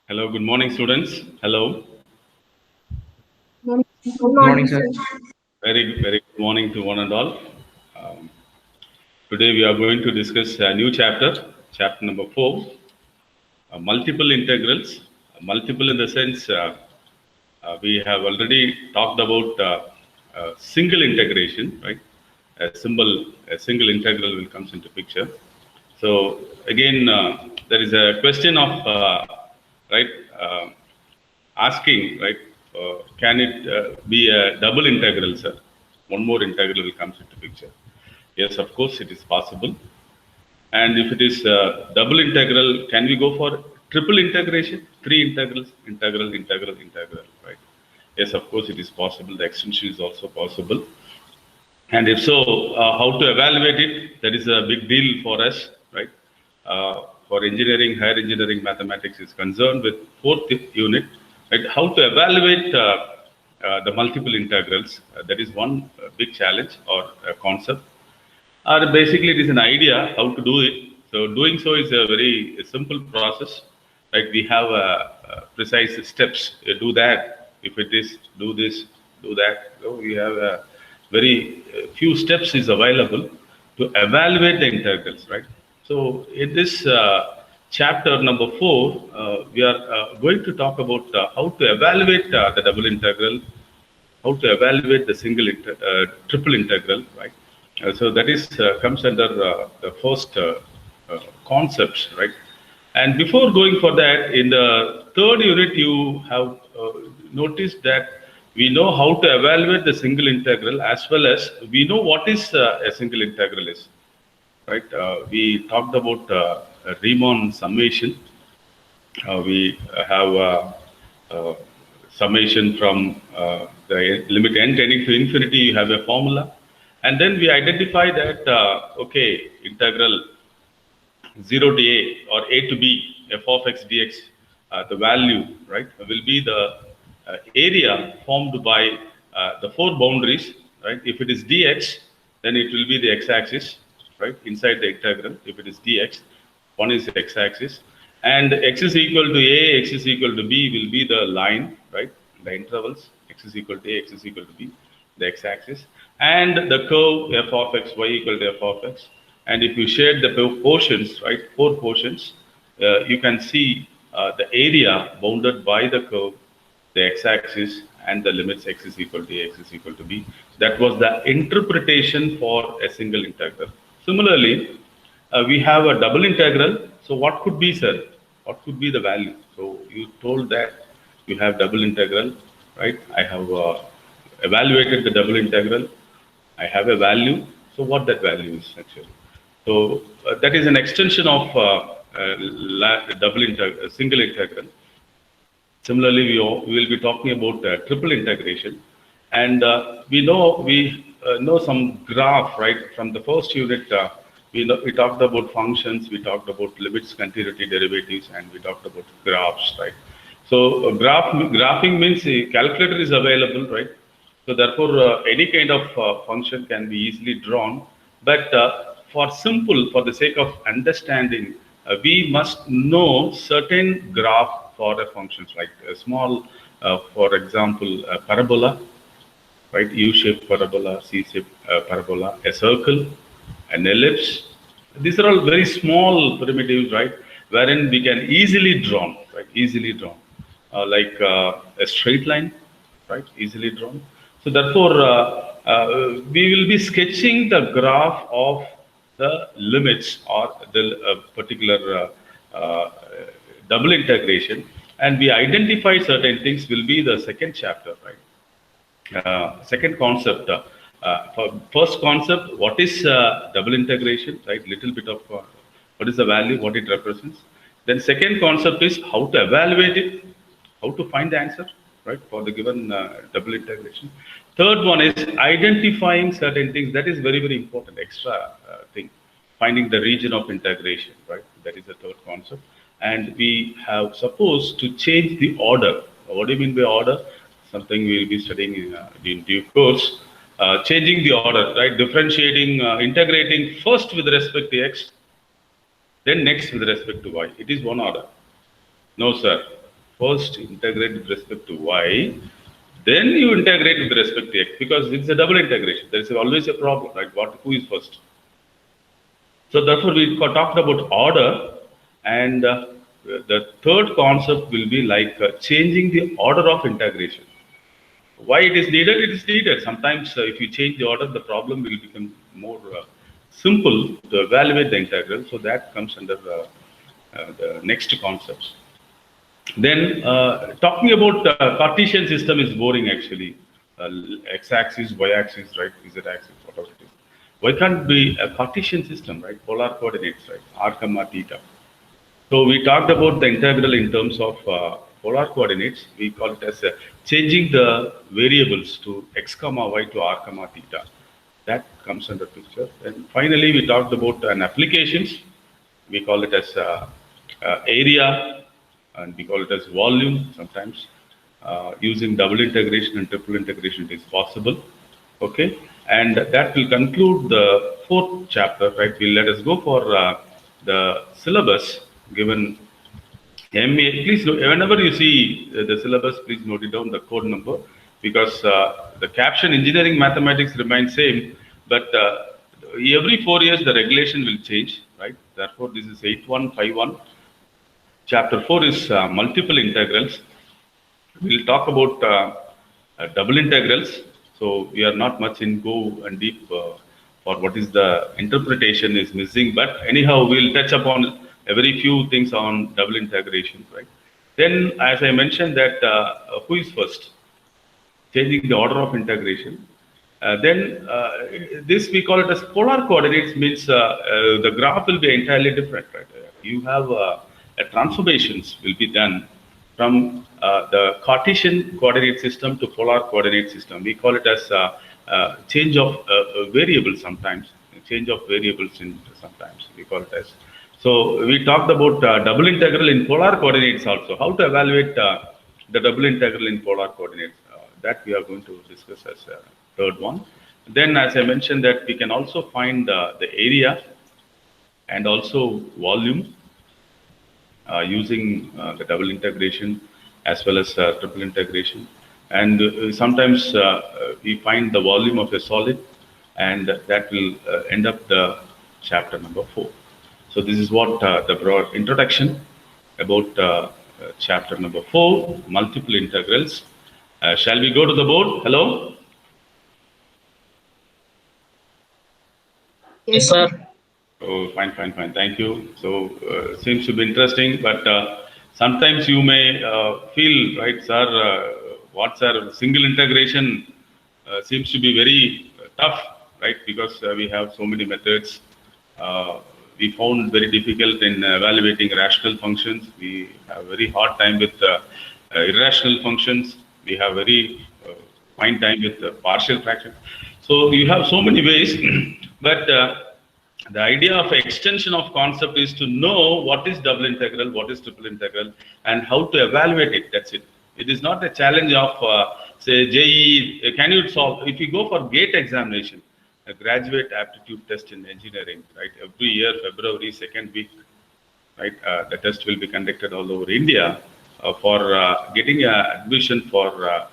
Hello, good morning, students. Hello. Good Good morning, morning, sir. sir. Very good morning to one and all. Um, Today we are going to discuss a new chapter number 4, multiple integrals. Multiple in the sense we have already talked about single integration, right? A single integral will comes into picture. So again, there is a question of right. Asking, right, can it be a double integral, sir? One more integral will comes into picture. Yes, of course, it is possible. And if it is double integral, can we go for triple integration? Three integrals, integral, right? Yes, of course, it is possible. The extension is also possible. And if so, how to evaluate it? That is a big deal for us, right? For engineering, higher engineering mathematics is concerned with fourth unit, right? How to evaluate the multiple integrals? That is one big challenge or concept. Or basically, it is an idea how to do it. So doing so is a very simple process. Like we have precise steps. Do that. If it is do this, do that. So we have a very few steps is available to evaluate the integrals, right? So in this chapter number 4, we are going to talk about how to evaluate the double integral, how to evaluate the triple integral, right? So that is comes under the first concepts, right? And before going for that, in the third unit, you have noticed that we know how to evaluate the single integral as well as we know what is a single integral is, right? We talked about Riemann summation. We have uh, summation from the limit n tending to infinity. You have a formula, and then we identify that okay, integral 0 to a or a to b f of x dx, the value, right, will be the area formed by the four boundaries, right? If it is dx, then it will be the x-axis, right, inside the integral. If it is dx, one is x-axis, and x is equal to a, x is equal to b will be the line, right? The intervals x is equal to a, x is equal to b, the x-axis, and the curve f of x, y equal to f of x. And if you shade the portions, right, four portions, you can see the area bounded by the curve, the x-axis, and the limits x is equal to a, x is equal to b. That was the interpretation for a single integral. Similarly, we have a double integral. So what could be, sir? What could be the value? So you told that you have double integral, right? I have evaluated the double integral. I have a value. So what that value is actually? So that is an extension of single integral. Similarly, we will be talking about triple integration, and we know some graph, right, from the first unit. We talked about functions, we talked about limits, continuity, derivatives, and we talked about graphs, right? So graphing means a calculator is available, right? So therefore, any kind of function can be easily drawn. But for the sake of understanding, we must know certain graph for the functions, like a small, for example, a parabola, right? U-shaped parabola, C-shaped parabola, a circle, an ellipse. These are all very small primitives, right? Wherein we can easily drawn, right? Easily drawn, like a straight line, right? Easily drawn. So therefore, we will be sketching the graph of the limits or the particular double integration, and we identify certain things will be the second chapter, right? Second concept, for first concept, what is double integration, right? Little bit of what is the value, what it represents. Then second concept is how to evaluate it, how to find the answer, right, for the given double integration. Third one is identifying certain things. That is very important, extra thing. Finding the region of integration, right? That is the third concept. And we have supposed to change the order. What do you mean by order? Something we'll be studying in due course. Changing the order, right? Differentiating, integrating first with respect to x, then next with respect to y. It is one order. No, sir. First integrate with respect to y, then you integrate with respect to x, because it's a double integration. There is always a problem, right? Who is first? So therefore, we talked about order, and the third concept will be like changing the order of integration. Why it is needed? It is needed. Sometimes if you change the order, the problem will become more simple to evaluate the integral. So that comes under the next concepts. Then talking about Cartesian system is boring actually. X-axis, y-axis, right? Z-axis, whatever it is. Why can't it be a Cartesian system, right? Polar coordinates, right? R comma theta. So we talked about the integral in terms of polar coordinates. We call it as changing the variables to x comma y to r comma theta. That comes under picture. And finally, we talked about an applications. We call it as area, and we call it as volume sometimes. Using double integration and triple integration, it is possible. Okay, and that will conclude the fourth chapter. Right, let us go for the syllabus given. MA, please, whenever you see the syllabus, please note it down, the code number, because the caption engineering mathematics remains same, but every 4 years the regulation will change, right? Therefore, this is 8151. Chapter 4 is multiple integrals. We'll talk about double integrals. So we are not much in go and deep for what is the interpretation is missing, but anyhow, we'll touch upon a very few things on double integration, right? Then, as I mentioned that who is first? Changing the order of integration. Then this we call it as polar coordinates, means the graph will be entirely different, right? You have transformations will be done from the Cartesian coordinate system to polar coordinate system. We call it as change of variables sometimes, change of variables in sometimes we call it as. So we talked about double integral in polar coordinates also. How to evaluate the double integral in polar coordinates? That we are going to discuss as a third one. Then, as I mentioned, that we can also find the area and also volume using the double integration as well as triple integration. And sometimes we find the volume of a solid, and that will end up the chapter number 4. So this is what the broad introduction about chapter number 4, multiple integrals. Shall we go to the board? Hello? Yes, sir. Oh, fine. Thank you. So seems to be interesting, but sometimes you may feel, right, sir, what's our single integration seems to be very tough, right? Because we have so many methods. We found very difficult in evaluating rational functions. We have very hard time with irrational functions. We have very fine time with partial fractions. So you have so many ways, but the idea of extension of concept is to know what is double integral, what is triple integral, and how to evaluate it. That's it. It is not a challenge of, say, JEE. Can you solve? If you go for GATE examination, a graduate aptitude test in engineering, right? Every year, February 2nd week, right? The test will be conducted all over India for getting admission for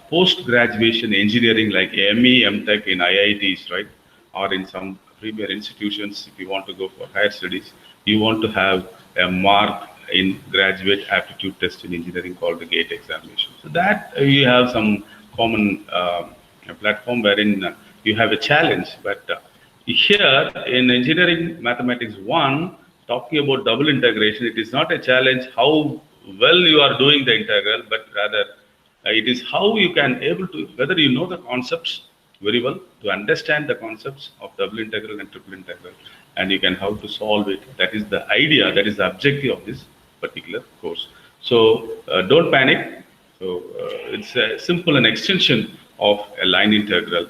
post-graduation engineering like ME, MTech in IITs, right? Or in some premier institutions. If you want to go for higher studies, you want to have a mark in graduate aptitude test in engineering called the GATE examination. So that you have some common platform wherein you have a challenge. But here in engineering mathematics 1, talking about double integration, it is not a challenge how well you are doing the integral, but rather it is how you can able to, whether you know the concepts very well, to understand the concepts of double integral and triple integral, and you can how to solve it. That is the idea, that is the objective of this particular course. So don't panic. So it's a simple an extension of a line integral,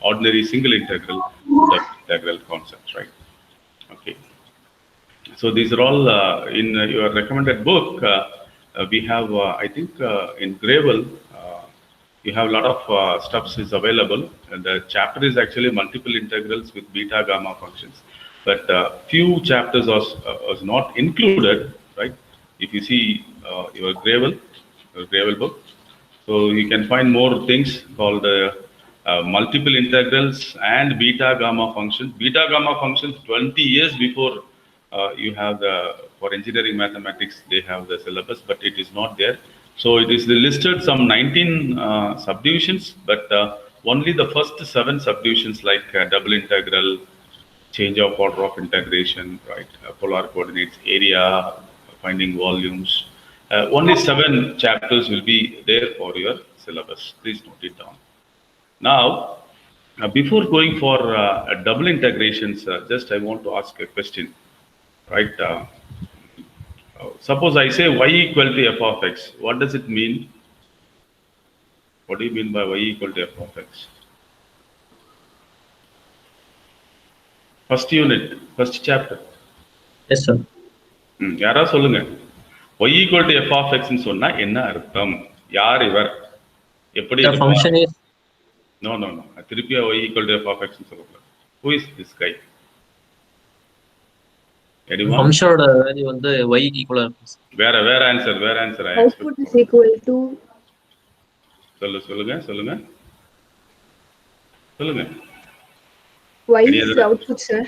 ordinary single integral, double integral concepts, right? Okay. So these are all in your recommended book. We have, I think, in Gravel, you have a lot of stuffs is available. And the chapter is actually multiple integrals with beta gamma functions, but few chapters was not included, right? if you see your Gravel book, so you can find more things called multiple integrals and beta gamma functions. Beta gamma functions 20 years before you have for engineering mathematics, they have the syllabus, but it is not there. So it is listed some 19 subdivisions, but only the first 7 subdivisions like double integral, change of order of integration, right? Polar coordinates, area, finding volumes. Only 7 chapters will be there for your syllabus. Please note it down. Now, before going for double integrations, just I want to ask a question, right? Suppose I say y equal to f of x. What does it mean? What do you mean by y equal to f of x? First unit, first chapter. Yes, sir. யாரா சொல்லுங்க. y equal to f of x ன்னு சொன்னா என்ன அர்த்தம்? யார் இவர்? எப்படி The function is No. திருப்பியா y equal to f of x ன்னு சொல்லக்கூடாது. Who is this guy? Anyone? ஃபங்க்ஷனோட வேல்யூ வந்து y ஈக்குவலா இருக்கும். வேற answer. Output is equal to சொல்லுங்க. y is the output, sir.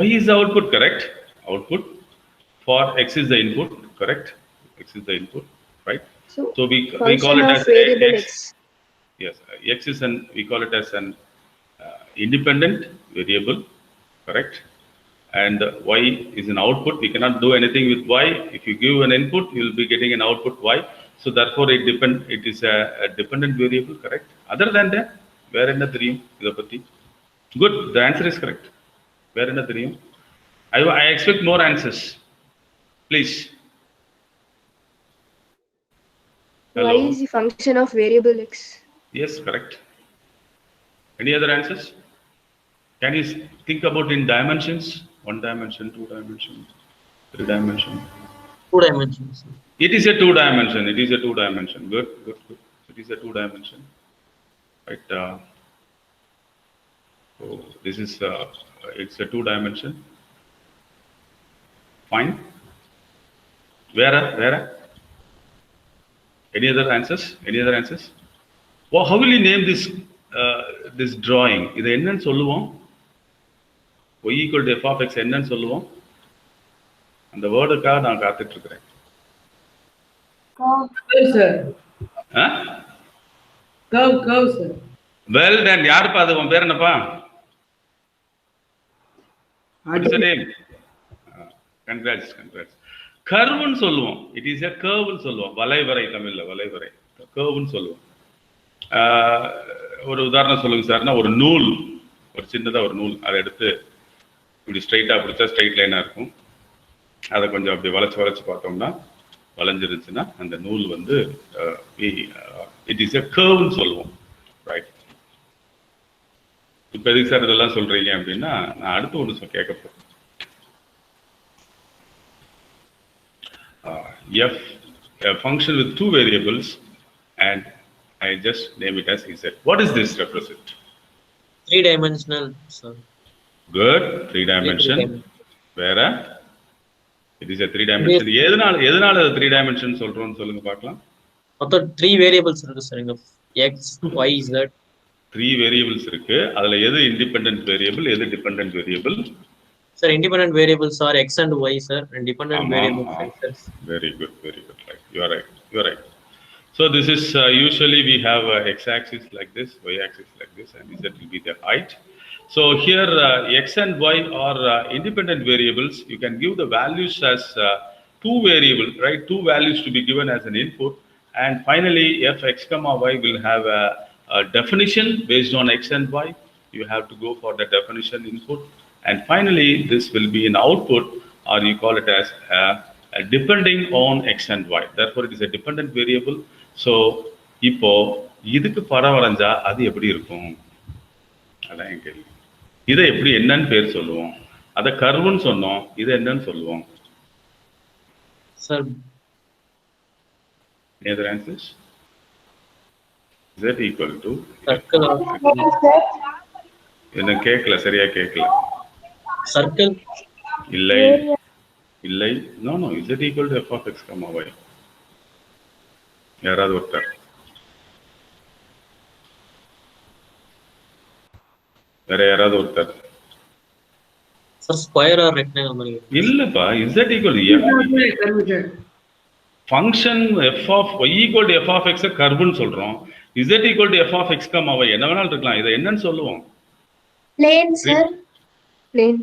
Y is the output, correct? Output for x is the input, correct? X is the input, right? So we call it as variable x. Yes, x is we call it as an independent variable, correct? And y is an output. We cannot do anything with y. If you give an input, you will be getting an output y. So therefore, it is a dependent variable, correct? Other than that, where enna theriyum idha patti? Good, the answer is correct. Where enna theriyum? I expect more answers, please. Hello? Y is the function of variable x. Yes, correct. Any other answers? Can you think about in dimensions? 1 dimension, 2 dimension, 3 dimension? 2 dimensions. It is a 2 dimension. Good. It is a 2 dimension. Right. So this is it's a 2 dimension. Fine. Where? Any other answers? Well, how will you name this drawing? இது என்னன்னு சொல்லுவோம்? y equal to f of x என்னன்னு சொல்லுவோம்? அந்த வேர்டுக்காக நான் காத்துட்டு இருக்கிறேன். Curve, sir. Curve, sir. Well done. யாருப்பா அது? உன் பேர் என்னப்பா? What is the name? Congrats. கர்வ்னு சொல்லுவோம். It is a curve ன்னு சொல்லுவோம். வளைவரை தமிழ்ல வளைவரை. கர்வ்னு சொல்லுவோம். ஒரு உதாரணம் சொல்லுங்க சார்னா, ஒரு நூல், ஒரு சின்னதா ஒரு நூல், அதை எடுத்து இப்படி ஸ்ட்ரைட்டா பிடிச்சா ஸ்ட்ரைட் லைனா இருக்கும். அதை கொஞ்சம் அப்படி வளைச்சு பார்த்தோம்னா வளைஞ்சிருச்சுன்னா அந்த நூல் வந்து இட் இஸ் எ கர்வ்னு சொல்லுவோம், ரைட்? இப்போ எதுக்கு சார் இதெல்லாம் சொல்றீங்க அப்படின்னா, நான் அடுத்து ஒன்று கேட்க போறேன். A function with 2 variables and I just name it as z. What is this represent? 3-dimensional, sir. Good. 3 dimension. Where? It is a 3 dimension. எதனால 3 dimension சொல்றோம்னு சொல்லுங்க பார்க்கலாம். மொத்தம் 3 variables இருக்கு சார். இங்க x, y, z. 3 variables இருக்கு. அதுல எது independent variable, எது dependent variable? Sir, independent variables are x and y, sir, and dependent variables are x. Very good. Right. You are right. So this is usually we have x-axis like this, y-axis like this, and z will be the height. So here x and y are independent variables. You can give the values as 2 variables, right? 2 values to be given as an input, and finally f x comma y will have a definition based on x and y. You have to go for the definition input, and finally this will be an output, or you call it as depending on x and y. Therefore it is a dependent variable. So இப்போ இதுக்கு படம் வரைஞ்சா அது எப்படி இருக்கும்? அதான் என் கேள்வி. இதை எப்படி என்னன்னு பேர் சொல்லுவோம்? அதை கர்வ்னு சொன்னோம், இதை என்னன்னு சொல்லுவோம்? Sir, any other answers? Z equal to circle. என்ன கேட்கல, சரியா கேட்கல. Circle. இல்லை. இல்லை. No no, z equal to f of x comma y. யாராவது ஒருத்தர் வேற யாராவது ஒருத்தர் சார் ஸ்கொயர் ஆர் ரெக்டாங்கிள் மாதிரி இல்லப்பா. z equal to function f of y equal to f of x கர்வ்னு சொல்றோம். z equal to f of x comma y என்ன வேணாலும் இருக்கலாம். இதை என்னன்னு சொல்லுவோம்? Plane, sir. Plane.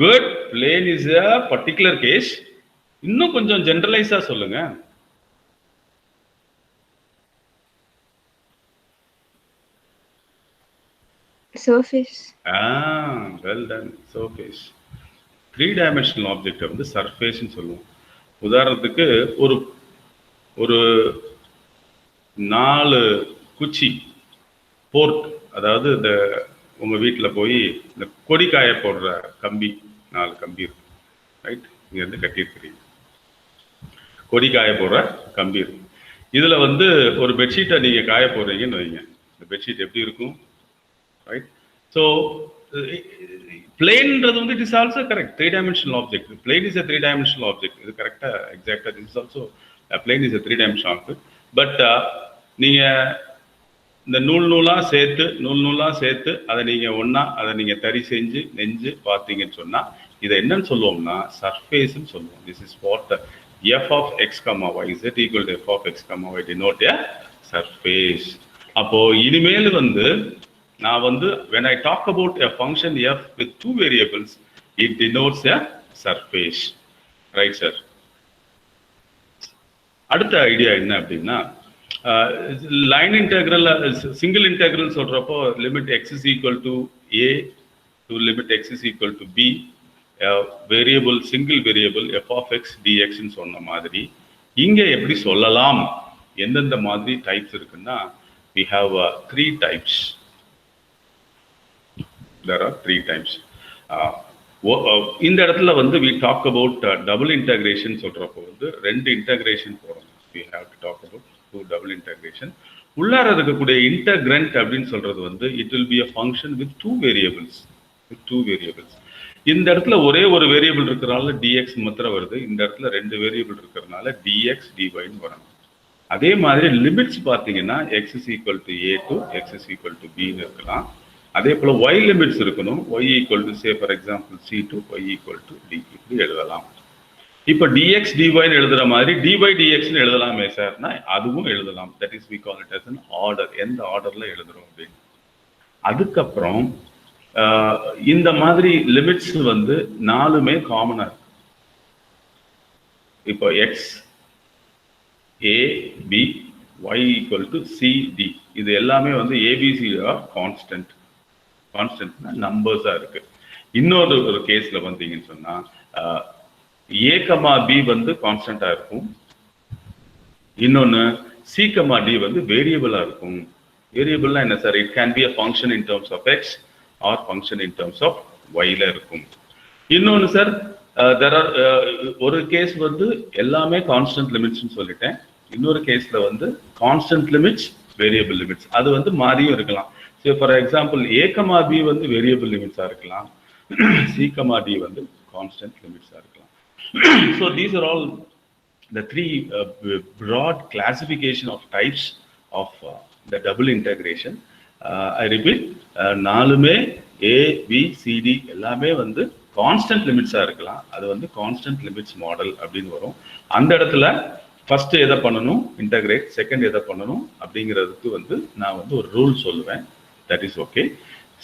Good. Plane is a particular case. இன்னும் கொஞ்சம் ஜெனரலைஸா சொல்லுங்க. Surface. Well done. Surface. 3-dimensional object வந்து சர்ஃபேஸ் சொல்லுவோம். உதாரணத்துக்கு ஒரு ஒரு 4 குச்சி போர்க், அதாவது இந்த உங்க வீட்டில் போய் இந்த கொடிக்காய போடுற கம்பி 4 கம்பி இருக்கு, ரைட்? இங்க இருந்து கட்டியிருக்கிறீங்க. கொடிக்காய போடுற கம்பி இருக்கு. இதுல வந்து ஒரு பெட்ஷீட்டை நீங்க காய போடுறீங்கன்னு வைங்க. இந்த பெட்ஷீட் எப்படி இருக்கும், ரைட்? ஸோ பிளேன்ன்றது வந்து it is also correct. 3-dimensional object. Plane is a 3-dimensional object. இது கரெக்டா எக்ஸாக்டா it is also plane is a 3-dimensional object. But நீங்க இந்த நூல் நூலா சேர்த்து அதை நீங்க ஒன்னா அதை நீங்க தறி செஞ்சு நெஞ்சு பார்த்தீங்கன்னு சொன்னா இதை என்னன்னு சொல்லுவோம்னா சர்ஃபேஸ்ன்னு சொல்லுவோம். This is what f of x, y z equal to f of x, y denote a surface. அப்போ இனிமேல் வந்து நான் வந்து when I talk about a function f with 2 variables, it denotes a surface. Right, sir? அடுத்த idea என்ன அப்படின்னா line integral single integral சொல்றப்போ limit x is equal to a to limit x is equal to b, variable single variable f of x dx ன்னு சொன்ன மாதிரி இங்க எப்படி சொல்லலாம், எந்தெந்த மாதிரி டைப்ஸ் இருக்குன்னா we have 3 types. There are 3 types. இந்த இடத்துல வந்து we talk about double integration சொல்றப்போ வந்து 2 integration போறோம். We have to talk about 2 double integration. உள்ளார இருக்கக்கூடிய integrand அப்படின்னு சொல்றது வந்து it will be a function with 2 variables. இந்த இடத்துல ஒரே ஒரு வேரியபிள் இருக்கிறனால dx மாத்திரம் வருது. இந்த இடத்துல 2 வேரியபிள் இருக்கிறதுனால dx dy ன்னு வரும். அதே மாதிரி லிமிட்ஸ் பார்த்தீங்கன்னா x is equal to a to x is equal to b ன்னு இருக்கலாம். அதே போல y லிமிட்ஸ் இருக்கணும். y equal to say for example c to y equal to d இப்படி எழுதலாம். இப்போ dx dy ன்னு எழுதுற மாதிரி dy dx ன்னு எழுதலாமே சார்னா அதுவும் எழுதலாம். that is we call it as an order. எந்த ஆர்டர்ல எழுதுறோம் அப்படின்னு. அதுக்கப்புறம் இந்த மாதிரி லிமிட்ஸ் வந்து 4மே காமனா இருக்கு. இப்போ x a b y equal to c d இது எல்லாமே வந்து abc ஆர் கான்ஸ்டன்ட். கான்ஸ்டன்ட்னா நம்பர்ஸா இருக்கு. இன்னொரு ஒரு கேஸ்ல வந்தீங்கன்னு சொன்னா a கமா b வந்து கான்ஸ்டன்டா இருக்கும். இன்னொன்னு c கமா d வந்து வேரியபிளா இருக்கும். வேரியபிள்னா என்ன sir? It can be a function in terms of x or function in terms of y ல இருக்கும். இன்னொன்னு சார் there are ஒரு கேஸ் வந்து எல்லாமே கான்ஸ்டன்ட் லிமிட்ஸ்னு சொல்லிட்டேன். இன்னொரு கேஸ்ல வந்து கான்ஸ்டன்ட் லிமிட்ஸ் வேரியபிள் லிமிட்ஸ் அது வந்து மாறியும் இருக்கலாம். So for example a comma b வந்து வேரியபிள் லிமிட்ஸா இருக்கலாம், c comma d வந்து கான்ஸ்டன்ட் லிமிட்ஸா இருக்கலாம். So these are all the 3 broad classification of types of the double integration. I repeat, 4மே a b c d எல்லாமே வந்து கான்ஸ்டன்ட் லிமிட்ஸா இருக்கலாம். அது வந்து constant limits model அப்படின்னு வரும். அந்த இடத்துல ஃபர்ஸ்ட் எதை பண்ணணும் இன்டகிரேட், செகண்ட் எதை பண்ணணும் அப்படிங்கிறதுக்கு வந்து நான் வந்து ஒரு ரூல் சொல்லுவேன். That is okay.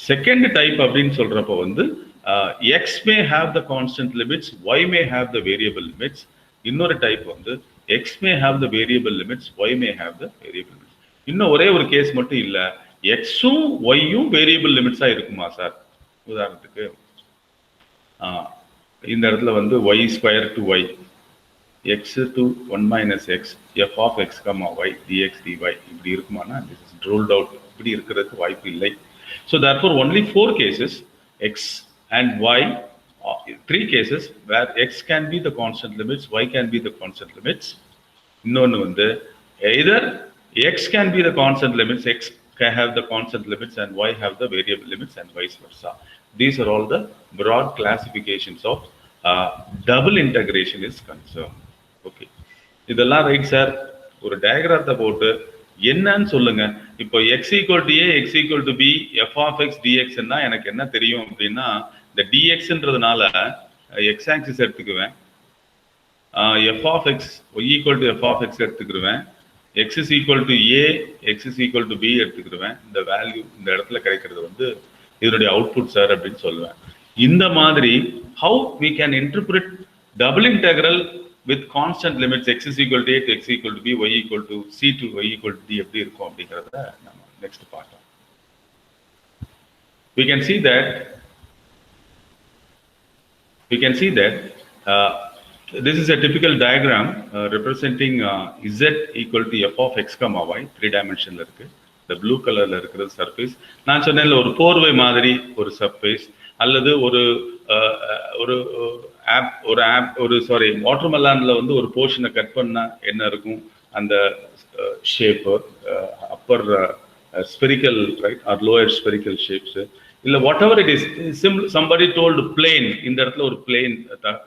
Second type அப்படின்னு சொல்றப்போ வந்து x may have the constant limits, y may have the variable limits. இன்னொரு டைப் வந்து x may have the variable limits, y may have the variable limits. இன்னும் ஒரே ஒரு case மட்டும் இல்ல, x-உம் y-யும் வேரியபிள் லிமிட்ஸா இருக்குமா சார்? உதாரணத்துக்கு இந்த இடத்துல வந்து y square to y, x to 1 minus x, f of x comma y dx dy இப்படி இருக்குமானா this is ruled out. இப்படி இருக்கிறதுக்கு வாய்ப்பு இல்லை. So therefore only 4 cases x and y, 3 cases where x can be the constant limits, y can be the constant limits. இன்னொன்னு வந்து either x can be the constant limits, x can have the constant limits and y have the variable limits and vice versa. These are all the broad classifications of double integration is concerned. Okay, இதெல்லாம் right sir. ஒரு டயக்ராத்தை போட்டு என்னன்னு சொல்லுங்க. இப்போ x equal to a, x equal to b, f of x dx ன்னா எனக்கு என்ன தெரியும் அப்படின்னா, இந்த dxன்றதுனால x axis எடுத்துக்குவேன், f of x y equal to f of x எடுத்துக்குவேன், x is equal to a, x is equal to b எடுத்துக்குவேன். இந்த வேல்யூ இந்த இடத்துல கிடைக்கிறது வந்து இதனுடைய அவுட்புட் சார் அப்படின்னு சொல்லுவேன். இந்த மாதிரி how we can interpret double integral with constant limits x is equal to a to x equal to b, y equal to c to y equal to d எப்படி இருக்கும் அப்படிங்கறத நம்ம நெக்ஸ்ட் பார்க்கலாம். We can see that this is a typical diagram representing z equal to f of x comma y, 3 dimensional இருக்கு. இந்த blue கலர்ல இருக்கிற surface நான் சொன்னேன்ல ஒரு போர்வை மாதிரி ஒரு சர்ஃபேஸ், அல்லது ஒரு சாரி வாட்டர்மெலான்ல வந்து ஒரு போர்ஷனை கட் பண்ணா என்ன இருக்கும் அந்த shape, upper spherical right or lower spherical shapes, இல்ல whatever it is. somebody told plane, இந்த இடத்துல ஒரு plane,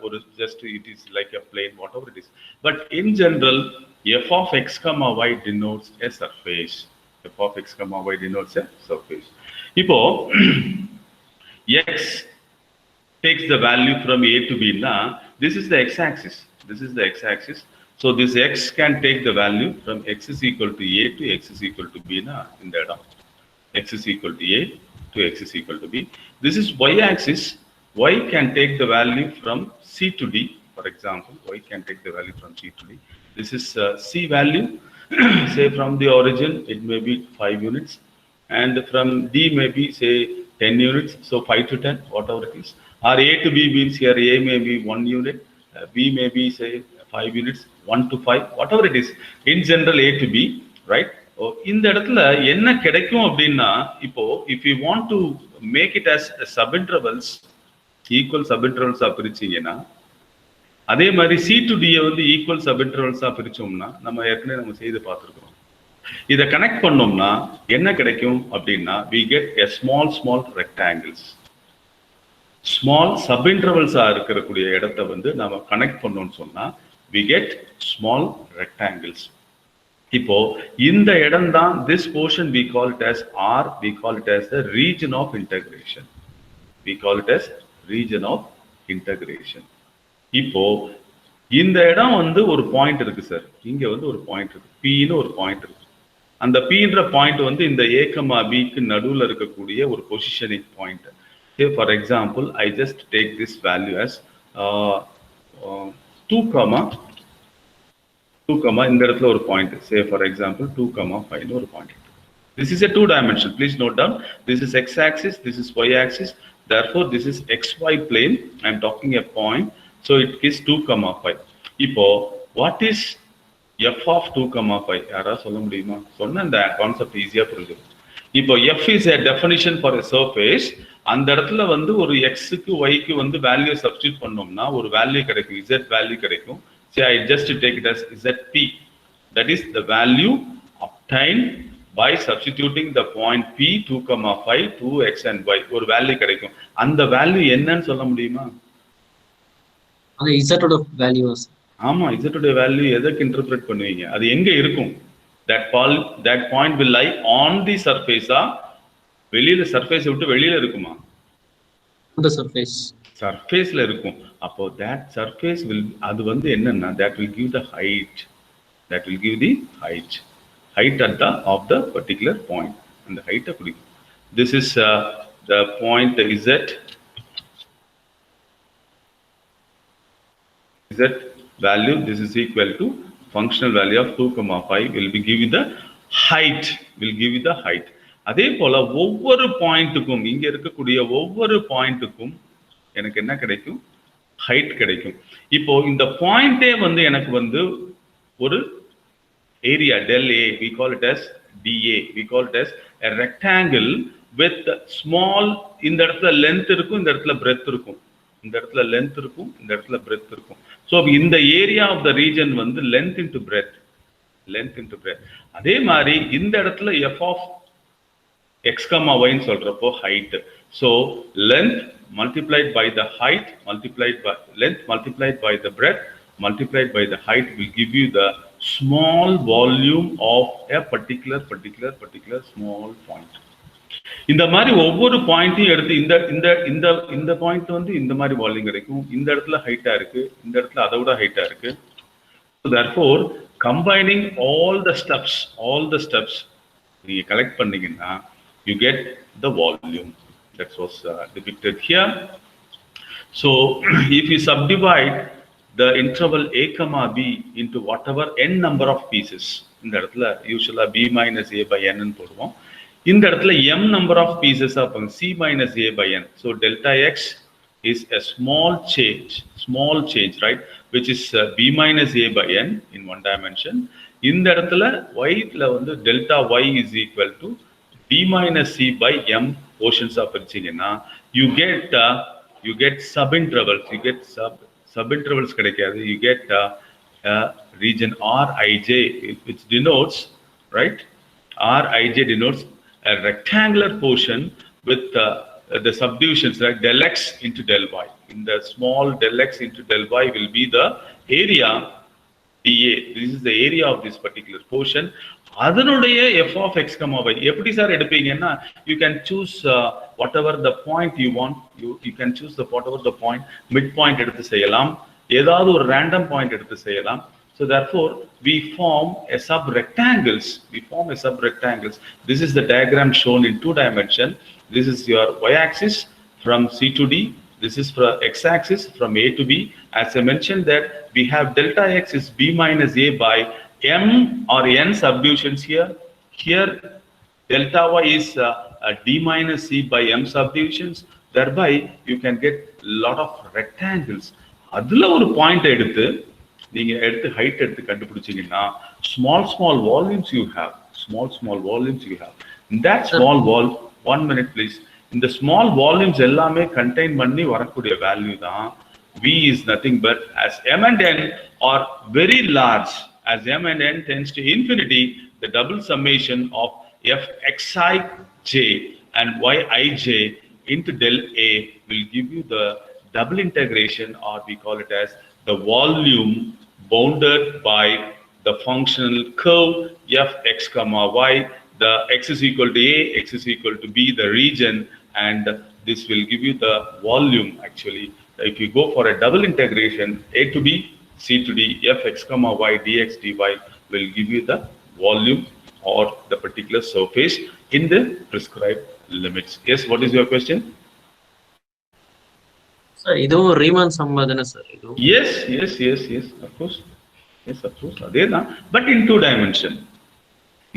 ஒரு just it is like a plane, whatever it is. But in general f of x comma y denotes a surface. f of x comma y denotes a surface. இப்போ x takes the value from a to b na, this is the x-axis. So this x can take the value from x is equal to a to x is equal to b na, in that x is equal to a to x is equal to b. This is y-axis. Y can take the value from c to d, for example. Y can take the value from c to d. This is c value. Say from the origin it may be 5 units, and from d may be say 10 units, so 5 to 10, whatever it is. Or a to b means here a may be 1 unit, b may be say 5 units, 1 to 5, whatever it is. In general a to b, right? இந்த இடத்துல என்ன கிடைக்கும் அப்படின்னா, இப்போ if you want to make it as subintervals, equal subintervals பிரிச்சீங்கன்னா, அதே மாதிரி c to d வந்து equal சப்இன்டர்வல்ஸ் பிரிச்சோம்னா நம்ம ஏற்கனவே நம்ம செய்து பார்த்துருக்கோம். இதை கனெக்ட் பண்ணோம்னா என்ன கிடைக்கும் அப்படின்னா, we get a small rectangles. Small சப்இன்டர்வல்ஸா இருக்கக்கூடிய இடத்தை வந்து நாம கனெக்ட் பண்ணோம்னு சொன்னா we get small rectangles. இப்போ இந்த இடம் தான் this portion we call it as R, we call it as the region of integration. இப்போ இந்த இடம் வந்து ஒரு பாயிண்ட் இருக்கு சார், இங்க வந்து ஒரு பாயிண்ட் இருக்கு, P ன்னு ஒரு பாயிண்ட் இருக்கு. அந்த Pன்ற பாயிண்ட் வந்து இந்த A, B க்கு நடுவுல இருக்கக்கூடிய ஒரு positioning point. Say for example, I just take this value as 2, இந்த இடத்துல ஒரு பாயிண்ட். Say for example 2,5 ன்னு ஒரு point. This is a 2 dimension. Please note down. This is x-axis. This is y-axis. Therefore, this is xy plane. I am talking a point. So it is 2,5. இப்போ what is f of 2,5? யாராவது சொல்ல முடியுமா? சொன்ன இந்த concept ஈஸியா புரிஞ்சுக்கும். இப்போ f is a definition for a surface. அந்த இடத்துல வந்து ஒரு x-க்கு y-க்கு வந்து வேல்யூ சப்ஸ்டிட்யூட் பண்ணோம்னா ஒரு வேல்யூ கிடைக்கும், z வேல்யூ கிடைக்கும். Say I just take it as zp. That is the value obtained by substituting the point p 2,5 to x and y. ஒரு வேல்யூ கிடைக்கும். அந்த வேல்யூ என்னன்னு சொல்ல முடியுமா? அது z ஓட வேல்யூஸ். ஆமா, z ஓட வேல்யூ எதற்கு இன்டர்பிரட் பண்ணுவீங்க? அது எங்க இருக்கும்? that point will lie on the surface. வெளியில சர்ஃபேஸ் விட்டு வெளியில இருக்குமா? அந்த சர்ஃபேஸ்ல இருக்கும். அப்போ that surface will, அது வந்து என்னன்னா that will give the height at the particular point. அந்த ஹைட்டை குறிக்கும். This is the point z value. This is equal to functional value of 2,5 will be give you the height. அதே போல ஒவ்வொரு பாயிண்ட்டுக்கும், இங்க இருக்கக்கூடிய ஒவ்வொரு பாயிண்ட்டுக்கும் எனக்கு என்ன கிடைக்கும்? ஹைட் கிடைக்கும். இப்போ இந்த பாயிண்டே வந்து எனக்கு வந்து ஒரு area del A, we call it as dA, we call it as a rectangle with small, இந்த இடத்துல length இருக்கும், இந்த இடத்துல breadth இருக்கும், இந்த இடத்துல length இருக்கும், இந்த இடத்துல breadth இருக்கும். So இந்த ஏரியா ஆஃப் த ரீஜன் வந்து length into breadth. அதே மாதிரி இந்த இடத்துல f of x, y ன்னு சொல்றப்போ height. So length multiplied by the height, multiplied by length, multiplied by the breadth, multiplied by the height will give you the small volume of a particular small point. இந்த மாதிரி ஒவ்வொரு பாயிண்ட்டையும் எடுத்து இந்த இந்த இந்த இந்த பாயிண்ட் வந்து இந்த மாதிரி வால்யூம் கிடைக்கும். இந்த இடத்துல ஹைட்டா இருக்கு, இந்த இடத்துல அதை விட ஹைட்டா இருக்கு. So therefore combining all the steps நீங்க கலெக்ட் பண்ணீங்கன்னா you get the volume. That was depicted here. So if you subdivide the interval a comma b into whatever n number of pieces, இந்த இடத்துல யூசுவலா b minus a by n ன்னு போடுவோம். இந்த இடத்துல m number of pieces ஆகும் c minus a by n. So delta x is a small change, right, which is b minus a by n in one dimension. இந்த இடத்துல y ல வந்து delta y is equal to b minus c by m portions ஆ பிரிச்சீங்கன்னா you get subintervals, subintervals கிடைக்காது, you get region rij, which denotes, right, rij denotes a rectangular portion with the subdivisions, right, del x into del y. In the small del x into del y will be the area dA. This is the area of this particular portion. அதனுடைய f of x comma y எப்படி sir எடுப்பீங்கன்னா you can choose whatever the point you want, you can choose whatever the point, midpoint எடுத்து செய்யலாம், ஏதாவது ஒரு random point எடுத்து செய்யலாம். So therefore we form a subrectangles. This is the diagram shown in 2 dimension. This is your y-axis from C to D. This is for x-axis from A to B. As I mentioned that we have delta x is b minus a by m or n subdivisions here. Here delta y is d minus c by m subdivisions. Thereby you can get lot of rectangles. அதுல ஒரு point எடுத்து நீங்க எடுத்து height எடுத்து கண்டுபிடிச்சீங்கன்னா small volumes you have. In that small wall, 1 minute please. In the small volumes எல்லாமே contain பண்ணி வரக்கூடிய value தான் v is nothing but as m and n are very large, as m and n tends to infinity, the double summation of f xij and yij into del a will give you the double integration, or we call it as the volume bounded by the functional curve f x comma y. The x is equal to a, x is equal to b, the region, and this will give you the volume. Actually, if you go for a double integration, a to b, c to d, f x comma y dx dy will give you the volume or the particular surface in the prescribed limits. Yes, what is your question? Sir, இதுவும் Riemann some தானே sir? Yes, of course. அதேதான், but in 2 dimension.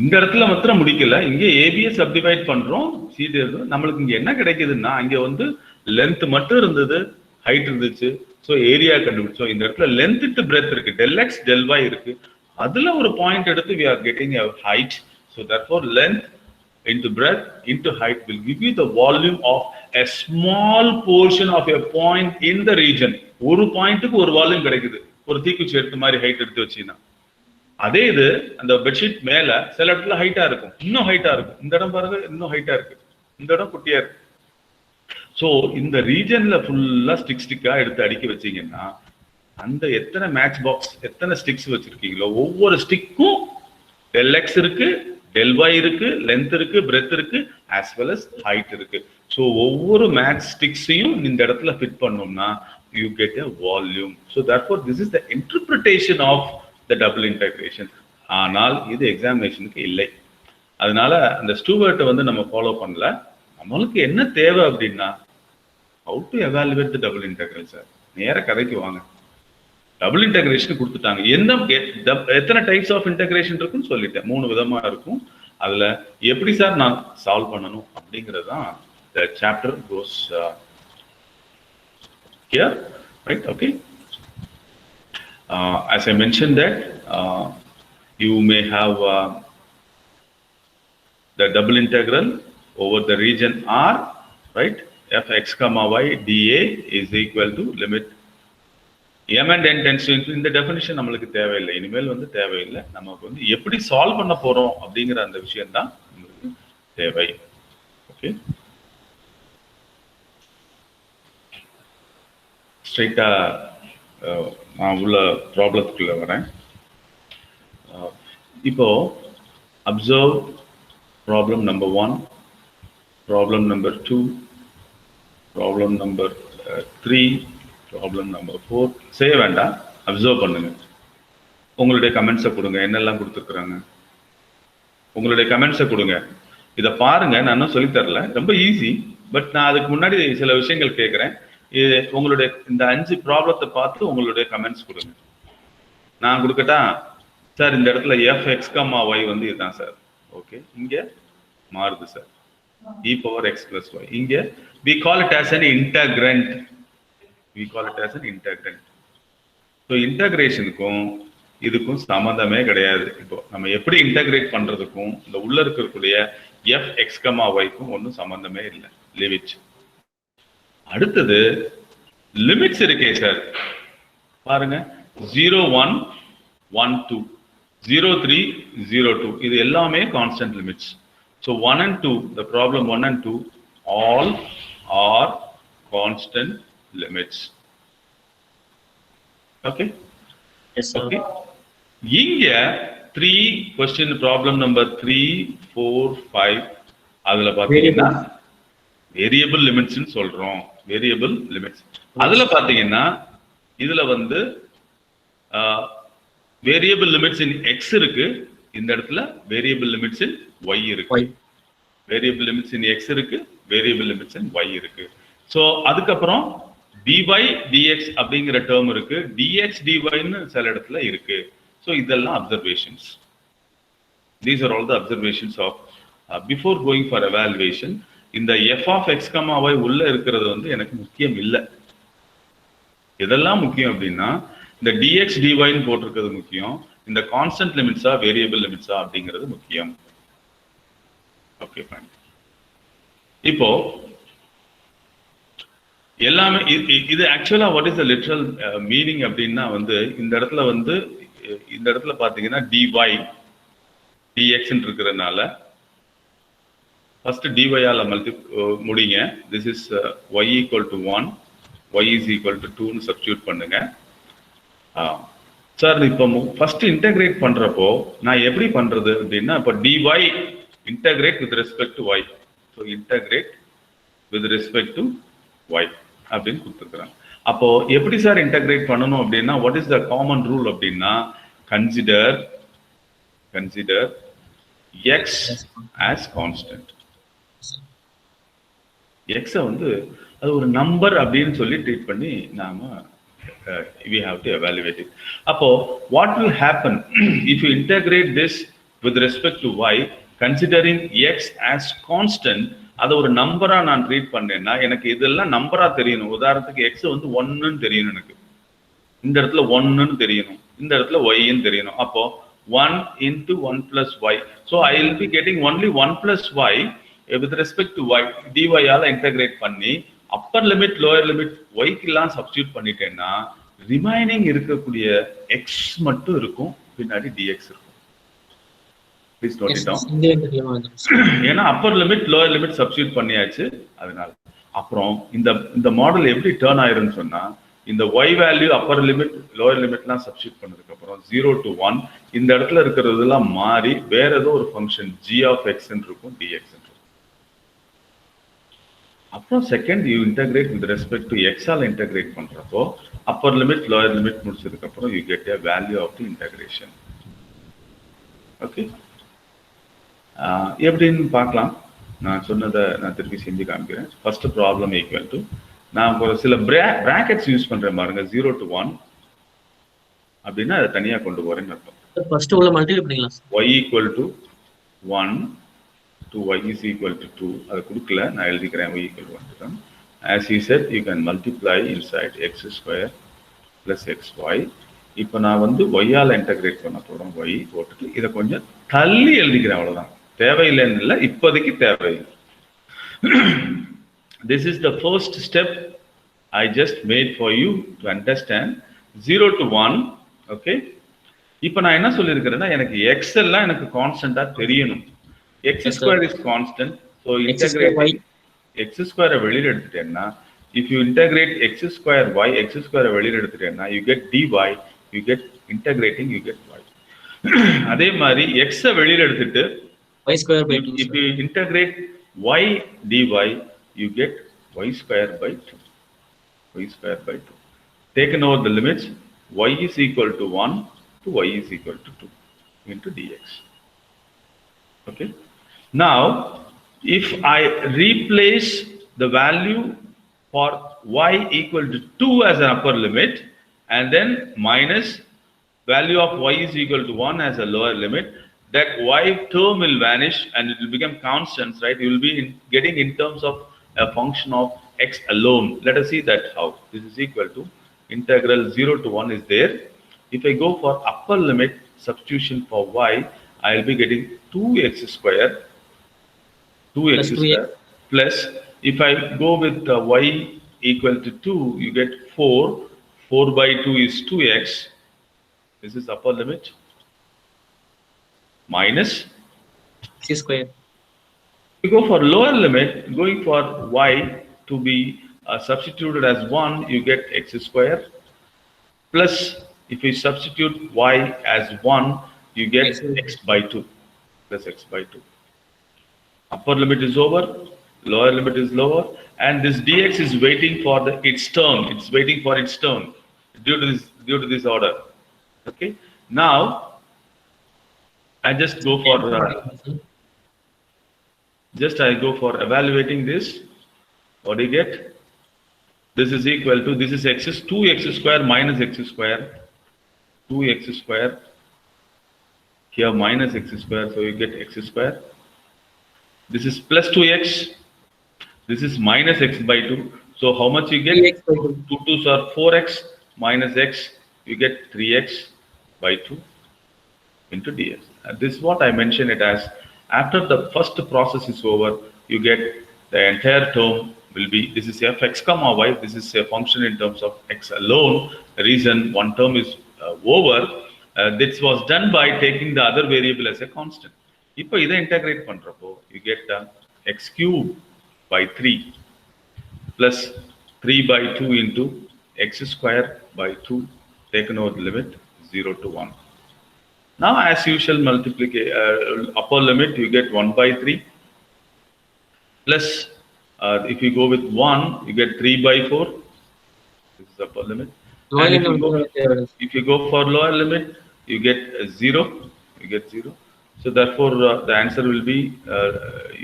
இந்த இடத்துல மாத்திரம் முடிக்கல, இங்க ஏபியை subdivide பண்றோம், சீதே நம்மளுக்கு இங்க என்ன கிடைக்குதுன்னா இங்க வந்து லென்த் மட்டும் இருந்தது, ஹைட் இருந்துச்சு, ஸோ ஏரியா கண்டுபிடிச்சோம். இந்த இடத்துல லென்த் டு பிரெத் இருக்கு, டெல் எக்ஸ் டெல் ஒய் இருக்கு, அதுல ஒரு பாயிண்ட் எடுத்து we are getting a height. So therefore length into breadth into height will give you the volume of a small portion of a point in the region. ஒரு பாயிண்ட்டுக்கு ஒரு volume கிடைக்குது, ஒரு தீக்குச்சி எடுத்த மாதிரி ஹைட் எடுத்து வச்சீங்கன்னா. அதே இது அந்த பெட்ஷீட் மேல சில இடத்துல ஹைட்டா இருக்கும், இன்னும் ஹைட்டா இருக்கும், இந்த இடம் பாருங்க இன்னும் ஹைட்டா இருக்கு, இந்த இடம் குட்டியா இருக்கு. ஸோ இந்த ரீஜன்ல ஃபுல்லா ஸ்டிக்கா எடுத்து அடுக்கி வச்சீங்கன்னா அந்த எத்தனை மேட்ச் பாக்ஸ் எத்தனை ஸ்டிக்ஸ் வச்சிருக்கீங்களோ ஒவ்வொரு ஸ்டிக்கும் டெல் எக்ஸ் இருக்கு, டெல் ஒய் இருக்கு, லென்த் இருக்கு, பிரெத் இருக்கு, ஆஸ் வெல் அஸ் ஹைட் இருக்கு. ஸோ ஒவ்வொரு மேட்ச் ஸ்டிக்ஸையும் இந்த இடத்துல ஃபிட் பண்ணோம்னா you get a volume. So therefore this is the interpretation of the double integration. ஆனால் இது எக்ஸாமினேஷனுக்கு இல்லை, அதனால அந்த ஸ்டூவர்ட்டை வந்து நம்ம ஃபாலோ பண்ணல. நம்மளுக்கு என்ன தேவை அப்படின்னா how to evaluate the double integral. Sir நேர கதைக்கு வாங்க, டபுள் இன்டகிரேஷன் கொடுத்துட்டாங்க, எத்தனை டைப்ஸ் ஆஃப் இன்டகிரேஷன் இருக்குன்னு சொல்லிட்டேன், 3 விதமா இருக்கும். அதுல எப்படி சார் நான் சால்வ் பண்ணணும் அப்படிங்கிறது தான் the chapter goes here, right? Okay. As I mentioned that you may have the double integral over the region R, right? F x comma y dA is equal to limit m and n tends to infinity. இந்த definition நம்மளுக்கு தேவையில்லை, இனிமேல் வந்து தேவையில்லை. நமக்கு வந்து எப்படி solve பண்ண போறோம் அப்படிங்கிற அந்த விஷயம் தான் நம்மளுக்கு தேவை. ஓகே, ஸ்ட்ரைட்டா நான் உள்ள ப்ராப்ளத்துக்குள்ள வரேன். இப்போ observe problem number 1, problem number 2, problem number 3, problem number 4. செய்ய வேண்டாம், அப்சர்வ் பண்ணுங்க. உங்களுடைய கமெண்ட்ஸை கொடுங்க. என்னெல்லாம் கொடுத்துருக்குறாங்க உங்களுடைய கமெண்ட்ஸை கொடுங்க. இதை பாருங்க. நான் இன்னும் சொல்லித்தரல, ரொம்ப ஈஸி. பட் நான் அதுக்கு முன்னாடி சில விஷயங்கள் கேட்குறேன். உங்களுடைய இந்த 5 ப்ராப்ளத்தை பார்த்து உங்களுடைய கமெண்ட்ஸ் கொடுங்க. நான் கொடுக்கட்டா? சார் இந்த இடத்துல எஃப் எக்ஸ் கம்மா ஒய் வந்து இதுதான் சார். ஓகே, இங்க மாறுது sir. e power x plus y. இங்க we call it as an integrand. So இன்டகிரேஷனுக்கும் இதுக்கும் சம்மந்தமே கிடையாது. இப்போ நம்ம எப்படி இன்டகிரேட் பண்றதுக்கும் இந்த உள்ள இருக்கக்கூடிய எஃப் எக்ஸ் கமா ஒய்க்கும் ஒன்றும் சம்மந்தமே இல்லை. லிமிட். அடுத்தது லிமிட்ஸ் இருக்கே சார், பாருங்க. 0, 1, 1, 2, 0, 3, 0, 2 இது எல்லாமே constant limits. So 1 and 2, the problem 1 and 2, all are constant limits. Okay? Yes, sir. Okay. இங்க 3 question problem number 3, 4, 5 அதுல பாத்தீங்கன்னா வேரியபிள் லிமிட்ஸ்னு சொல்றோம். வேரியபிள் லிமிட்ஸ் அதுல பாத்தீங்கன்னா இதுல வந்து வேரியபிள் லிமிட்ஸ் இன் எக்ஸ் இருக்கு, இந்த இடத்துல வேரியபிள் லிமிட்ஸ் இன் ஒய் இருக்கு. வேரியபிள் லிமிட்ஸ் இன் எக்ஸ் இருக்கு, வேரியபிள் லிமிட்ஸ் இன் ஒய் இருக்கு. ஸோ அதுக்கப்புறம் dy dx அப்படிங்கிற டேர்ம் இருக்கு, dx dyன்னு சில இடத்துல இருக்கு. ஸோ இதெல்லாம் observations. These are all the observations of before going for evaluation. இந்த f of x comma y உள்ள இருக்கிறது வந்து எனக்கு முக்கியம் இல்லை. இதெல்லாம் முக்கியம் அப்படின்னா இந்த dx dyன்னு போட்டிருக்கிறது முக்கியம், இந்த கான்ஸ்டன்ட் லிமிட்ஸா வேரியபிள் லிமிட்ஸா அப்படிங்கிறது முக்கியம். Okay, fine. இப்போ எல்லாமே இது ஆக்சுவலா what is the literal meaning அப்படின்னா வந்து இந்த இடத்துல பாத்தீங்கன்னா dy dx இருக்கிறதுனால ஃபர்ஸ்ட் dy ஆல முடிங்க. This is y equal to 1, y is equal to 2ன்னு சப்ஸ்டிட்யூட் பண்ணுங்க. சார் இப்போ ஃபர்ஸ்ட் இன்டகிரேட் பண்றப்போ நான் எப்படி பண்றது அப்படின்னா, இப்போ dy integrate with respect to y. So integrate with respect to y அப்படின்னு கொடுத்துருக்குறாங்க. அப்போ எப்படி சார் இன்டகிரேட் பண்ணணும் அப்படின்னா, what is the common rule அப்படின்னா, consider x as constant. x வந்து அது ஒரு நம்பர் அப்படின்னு சொல்லி ட்ரீட் பண்ணி நாம we have to evaluate it. அப்போ what will happen if you integrate this with respect to y considering x as constant? அதை ஒரு நம்பரா நான் ட்ரீட் பண்ணேன்னா எனக்கு இதெல்லாம் நம்பரா தெரியணும். உதாரணத்துக்கு x வந்து 1ன்னு தெரியணும், எனக்கு இந்த இடத்துல 1ன்னு தெரியணும், இந்த இடத்துல yன்னு தெரியணும். அப்போ 1 into 1 plus y. So I will be getting only 1 plus y with respect to y. dy ஆல இன்டகிரேட் பண்ணி அப்பர் லிமிட் லோயர் லிமிட் ஒய்க்கெல்லாம் சப்ஸ்டியூட் பண்ணிட்டேன்னா ரிமைனிங் இருக்கக்கூடிய எக்ஸ் மட்டும் இருக்கும், பின்னாடி டிஎக்ஸ் இருக்கும். Please note it down. ஏன்னா upper limit lower limit substitute பண்ணியாச்சு. அதனால அப்புறம் இந்த மாடல் எப்படி டேர்ன் ஆயிரும்னு சொன்னா, இந்த y value upper limit lower limit substitute பண்ணதுக்கு அப்புறம் 0 to 1 இந்த இடத்துல இருக்கிறதெல்லாம் மாறி வேற ஏதோ ஒரு ஃபங்க்ஷன் g of x இருக்கும், dx. அப்புறம் second you integrate with respect to x all integrate பண்றப்போ அப்பர் லிமிட் லோயர் லிமிட் முடிச்சதுக்கு அப்புறம் you get a value of the integration. Okay, எப்படின்னு பார்க்கலாம். நான் சொன்னதை நான் திருப்பி செஞ்சு காமிக்கிறேன். ஃபர்ஸ்ட் ப்ராப்ளம் ஈக்குவல் டு, நான் ஒரு சில பிராக்கெட்ஸ் யூஸ் பண்றேன் பாருங்க. 0 to 1 அப்படின்னா அதை தனியா கொண்டு போறேன்னு அர்த்தம். ஃபர்ஸ்ட் உள்ள மல்டிப்ளை பண்ணிக்கலாம். y equal to 1 to y is equal to 2. அதை கொடுக்கல, நான் எழுதிக்கிறேன். y equal to 1. As he said, you can multiply inside x square plus xy. இப்போ நான் வந்து y ஆல இன்டகிரேட் பண்ண போறோம். y போட்டுட்டு இதை கொஞ்சம் தள்ளி எழுதிக்கிறேன், அவ்வளவுதான். தேவையில்லைன்னு இல்லை, இப்போதைக்கு தேவையில்லை. This is the first step I just made for you to understand. 0 to 1. Okay, இப்போ நான் என்ன சொல்லியிருக்கிறேன்னா, எனக்கு எக்ஸ் எல்லாம் எனக்கு கான்ஸ்டன்டா தெரியணும். x square is constant. So integrate x square வெளியில எடுத்துட்டேன்னா if you integrate x square y, x square வெளியில எடுத்துட்டேன்னா you get dy, you get integrating, you get y. அதே மாதிரி x வெளியில எடுத்துட்டு y square by 2, if sir. you integrate y dy, you get y square by 2. Y square by 2. Taken over the limits, y is equal to 1 to y is equal to 2 into dx. Okay. Now, if I replace the value for y equal to 2 as an upper limit and then minus value of y is equal to 1 as a lower limit, that y term will vanish and it will become constants, right? You will be getting in terms of a function of x alone. Let us see that how. This is equal to integral 0 to 1 is there. If I go for upper limit substitution for y, I will be getting 2x square, 2x square, plus if I go with y equal to 2, you get 4. 4 by 2 is 2x. This is upper limit. Minus C square. You go for lower limit, going for y to be substituted as 1, you get x square. Plus, if you substitute y as 1, you get x by 2. Plus x by 2. Upper limit is over, lower limit is lower, and this dx is waiting for its term. It's waiting for its term due to this order. Okay. Now, I just go for evaluating this. What do you get? This is equal to, this is 2x square minus x square. 2x square. Here minus x square, so you get x square. This is plus 2x. This is minus x by 2. So how much you get? 2 2s are 4x minus x. You get 3x by 2 into ds. And this is what I mentioned it as. After the first process is over, you get the entire term will be, this is fx comma y, this is a function in terms of x alone. The reason one term is over, this was done by taking the other variable as a constant. இப்போ இதை integrate பண்றப்போ, you get x cube by 3 plus 3 by 2 into x square by 2 taken over the limit 0 to 1. Now, as usual, upper limit, you get 1 by 3. Plus, if you go with 1, you get 3 by 4. This is upper limit. And if you go for lower limit, you get 0. You get 0. So, therefore, the answer will be,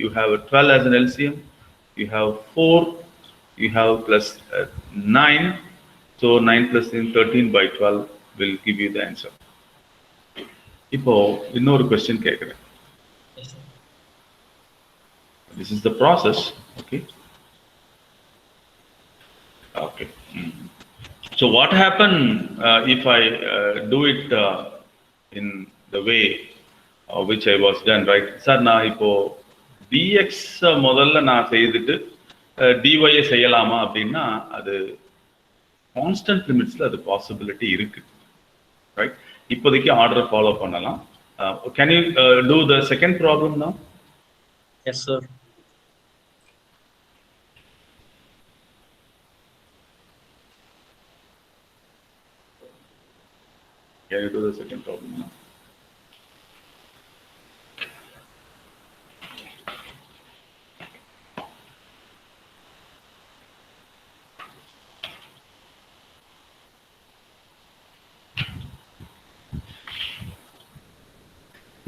you have 12 as an LCM. You have 4. You have plus 9. So, 9 plus 13 by 12 will give you the answer. இப்போ இன்னொரு question கேட்கிறேன். This is the process. Okay. Okay. So what happen if I do it in the way which I was done, right? Sir, நான் இப்போ dx முதல்ல நான் செய்துட்டு dy செய்யலாமா அப்படின்னா அது constant limitsல அது possibility இருக்கு, right? இப்போதைக்கு ஆர்டர் ஃபாலோ பண்ணலாம். Can you do the second problem now? Yes, sir. Can you do the second problem now?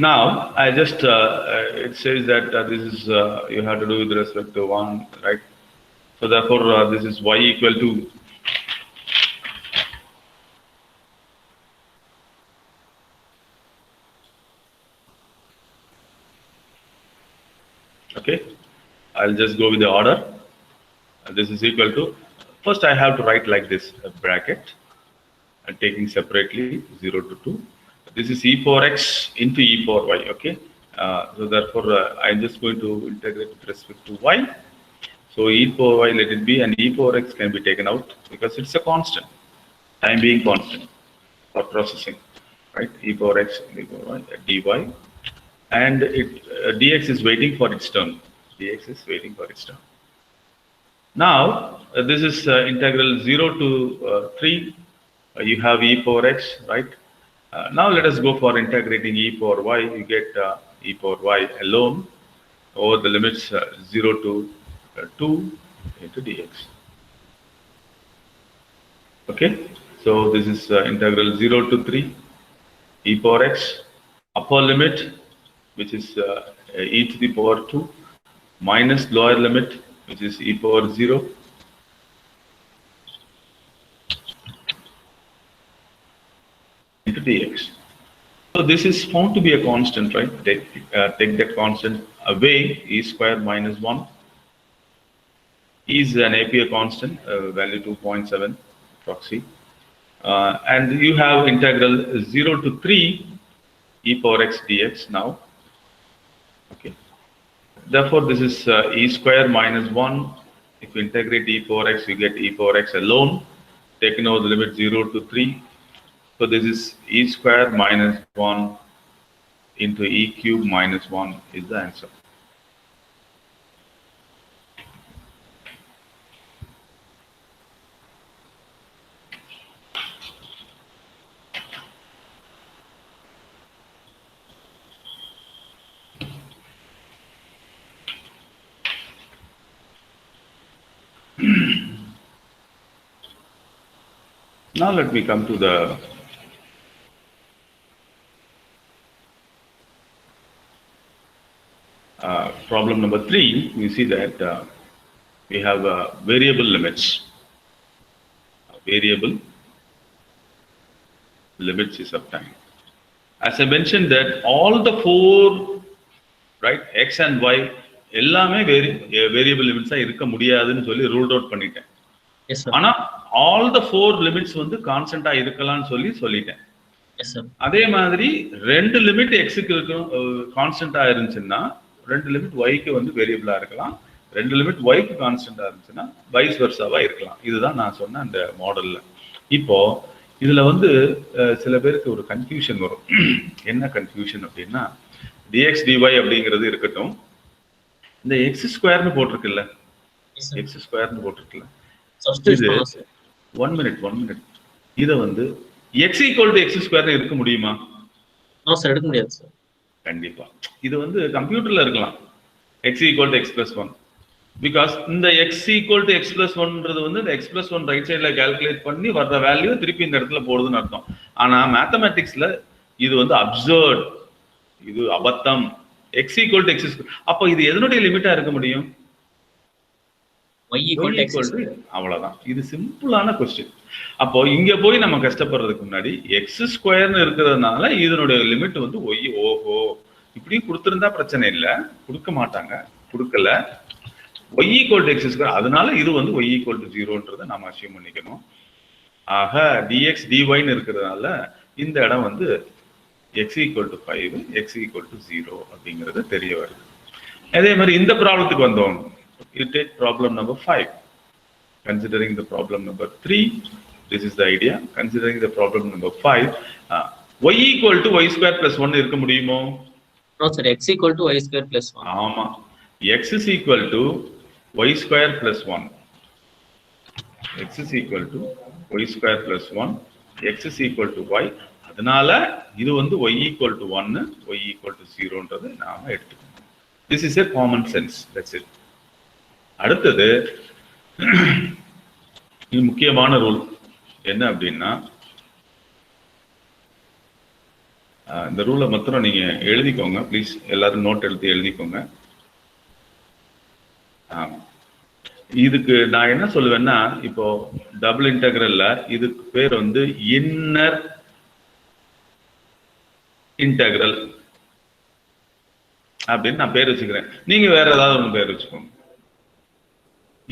Now, I just, it says that this is, you have to do with respect to 1, right? So, therefore, this is y equal to, okay, I'll just go with the order. This is equal to, first I have to write like this, a bracket, and taking separately 0 to 2. This is e4x into e4y, okay? So therefore, I'm just going to integrate with respect to y. So e4y, let it be, and e4x can be taken out because it's a constant, time being constant for processing, right? e4x, e4y, dy, and dx is waiting for its turn. Dx is waiting for its turn. Now this is integral 0 to 3. You have e power x, right? Now let us go for integrating e power y. You get e power y alone over the limits 0 to 2 into dx. Okay, so this is integral 0 to 3 e power x, upper limit, which is e to the power 2, minus lower limit, which is e power 0, into dx. So this is found to be a constant, right? Take that constant away, e square minus 1. E is an APA constant, value 2.7 proxy. And you have integral 0 to 3 e power x dx now. Okay. Therefore, this is e square minus 1. If you integrate e power x, you get e power x alone, taking over the limit 0 to 3. So this is e square minus 1 into e cube minus 1 is the answer. Now let me come to the problem number 3. You see that we have variable limits. Variable limits is obtained. As I mentioned that all the 4, right, x and y, எல்லாமே variable limits இருக்க முடியாதுன்னு சொல்லி ruled out பண்ணிட்டேன். Yes, sir. ஆனா all the 4 limits வந்து கான்ஸ்டன்டா இருக்கலாம்னு சொல்லிட்டேன். Yes, sir. அதே மாதிரி 2 லிமிட் xக்கு இருக்கும் கான்ஸ்டன்டா இருந்துச்சுன்னா 2 லிமிட் yக்கு வந்து வேரியபிளா இருக்கலாம். 2 லிமிட் yக்கு கான்ஸ்டன்டா இருந்துச்சுன்னா வைஸ் வெர்சாவா இருக்கலாம். இதுதான் நான் சொன்ன அந்த மாடல்ல. இப்போ இதுல வந்து சில பேருக்கு ஒரு கன்ஃபியூஷன் வரும். என்ன கன்ஃபியூஷன் அப்படின்னா dx dy அப்படிங்கிறது இருக்கட்டும். இந்த x ஸ்கொயர்னு போட்டிருக்குல்ல, x ஸ்கொயர்னு போட்டிருக்குல்ல, Substitute. 1 minute. இத வந்து x equal to x ஸ்கொயர்னு இருக்க முடியுமா? No sir, எடுக்க முடியாது சார். கண்டிப்பா. இது வந்து கம்ப்யூட்டர்ல இருக்கலாம். x equal to x plus 1. Because இந்த x equal to x plus 1ன்றது வந்து இந்த x plus 1 ரைட் சைடுல கால்குலேட் பண்ணி வர்ற வேல்யூ திருப்பி இந்த இடத்துல போடுதுன்னு அர்த்தம். ஆனா மேத்தமேட்டிக்ஸ்ல இது வந்து அப்சர்ட், இது அபத்தம். x equal to x square. அப்ப இது எதனுடைய லிமிட்டா இருக்க முடியும்? y equal to x square. அவ்வளவுதான். இது சிம்பிளான क्वेश्चन. அப்போ இங்க போய் நம்ம கஷ்டப்படுறதுக்கு முன்னாடி x ஸ்கொயர்னு இருக்கிறதுனால இதனுடைய லிமிட் வந்து y. ஓஹோ, இப்படி கொடுத்திருந்தா பிரச்சனை இல்ல, கொடுக்க மாட்டாங்க, கொடுக்கல. y equal to x square, அதனால இது வந்து y equal to 0ன்றதை நாம அசியூம் பண்ணிக்கணும். ஆக dx dy ன்னு இருக்கிறதுனால இந்த இடம் வந்து x equal to 5, x equal to 0 அப்படிங்கிறது தெரிய வருது. அதே மாதிரி இந்த ப்ராப்ளத்துக்கு வந்தோம். You take problem number 5. Considering the problem number 3, this is the idea. Considering the problem number 5, y equal to y square plus 1 இருக்க முடியுமோ? No sir, x equal to y square plus 1. ஆமா, x is equal to y square plus 1. x is equal to y square plus 1. x is equal to y. அதனால இது வந்து y equal to 1, y equal to 0ன்றது நாம எடுத்துக்கணும். This is a common sense. That's it. அடுத்தது இது முக்கியமான rule என்ன அப்படின்னா, இந்த ரூலை மாத்திரம் நீங்க எழுதிக்கோங்க ப்ளீஸ். எல்லாரும் நோட் எழுதிக்கோங்க. இதுக்கு நான் என்ன சொல்லுவேன்னா, இப்போ டபுள் இன்டெக்ரல்ல இதுக்கு பேர் வந்து இன்னர் இன்டெக்ரல் அப்படின்னு நான் பேர் வச்சுக்கிறேன். நீங்க வேற ஏதாவது ஒன்று பேர் வச்சுக்கோங்க.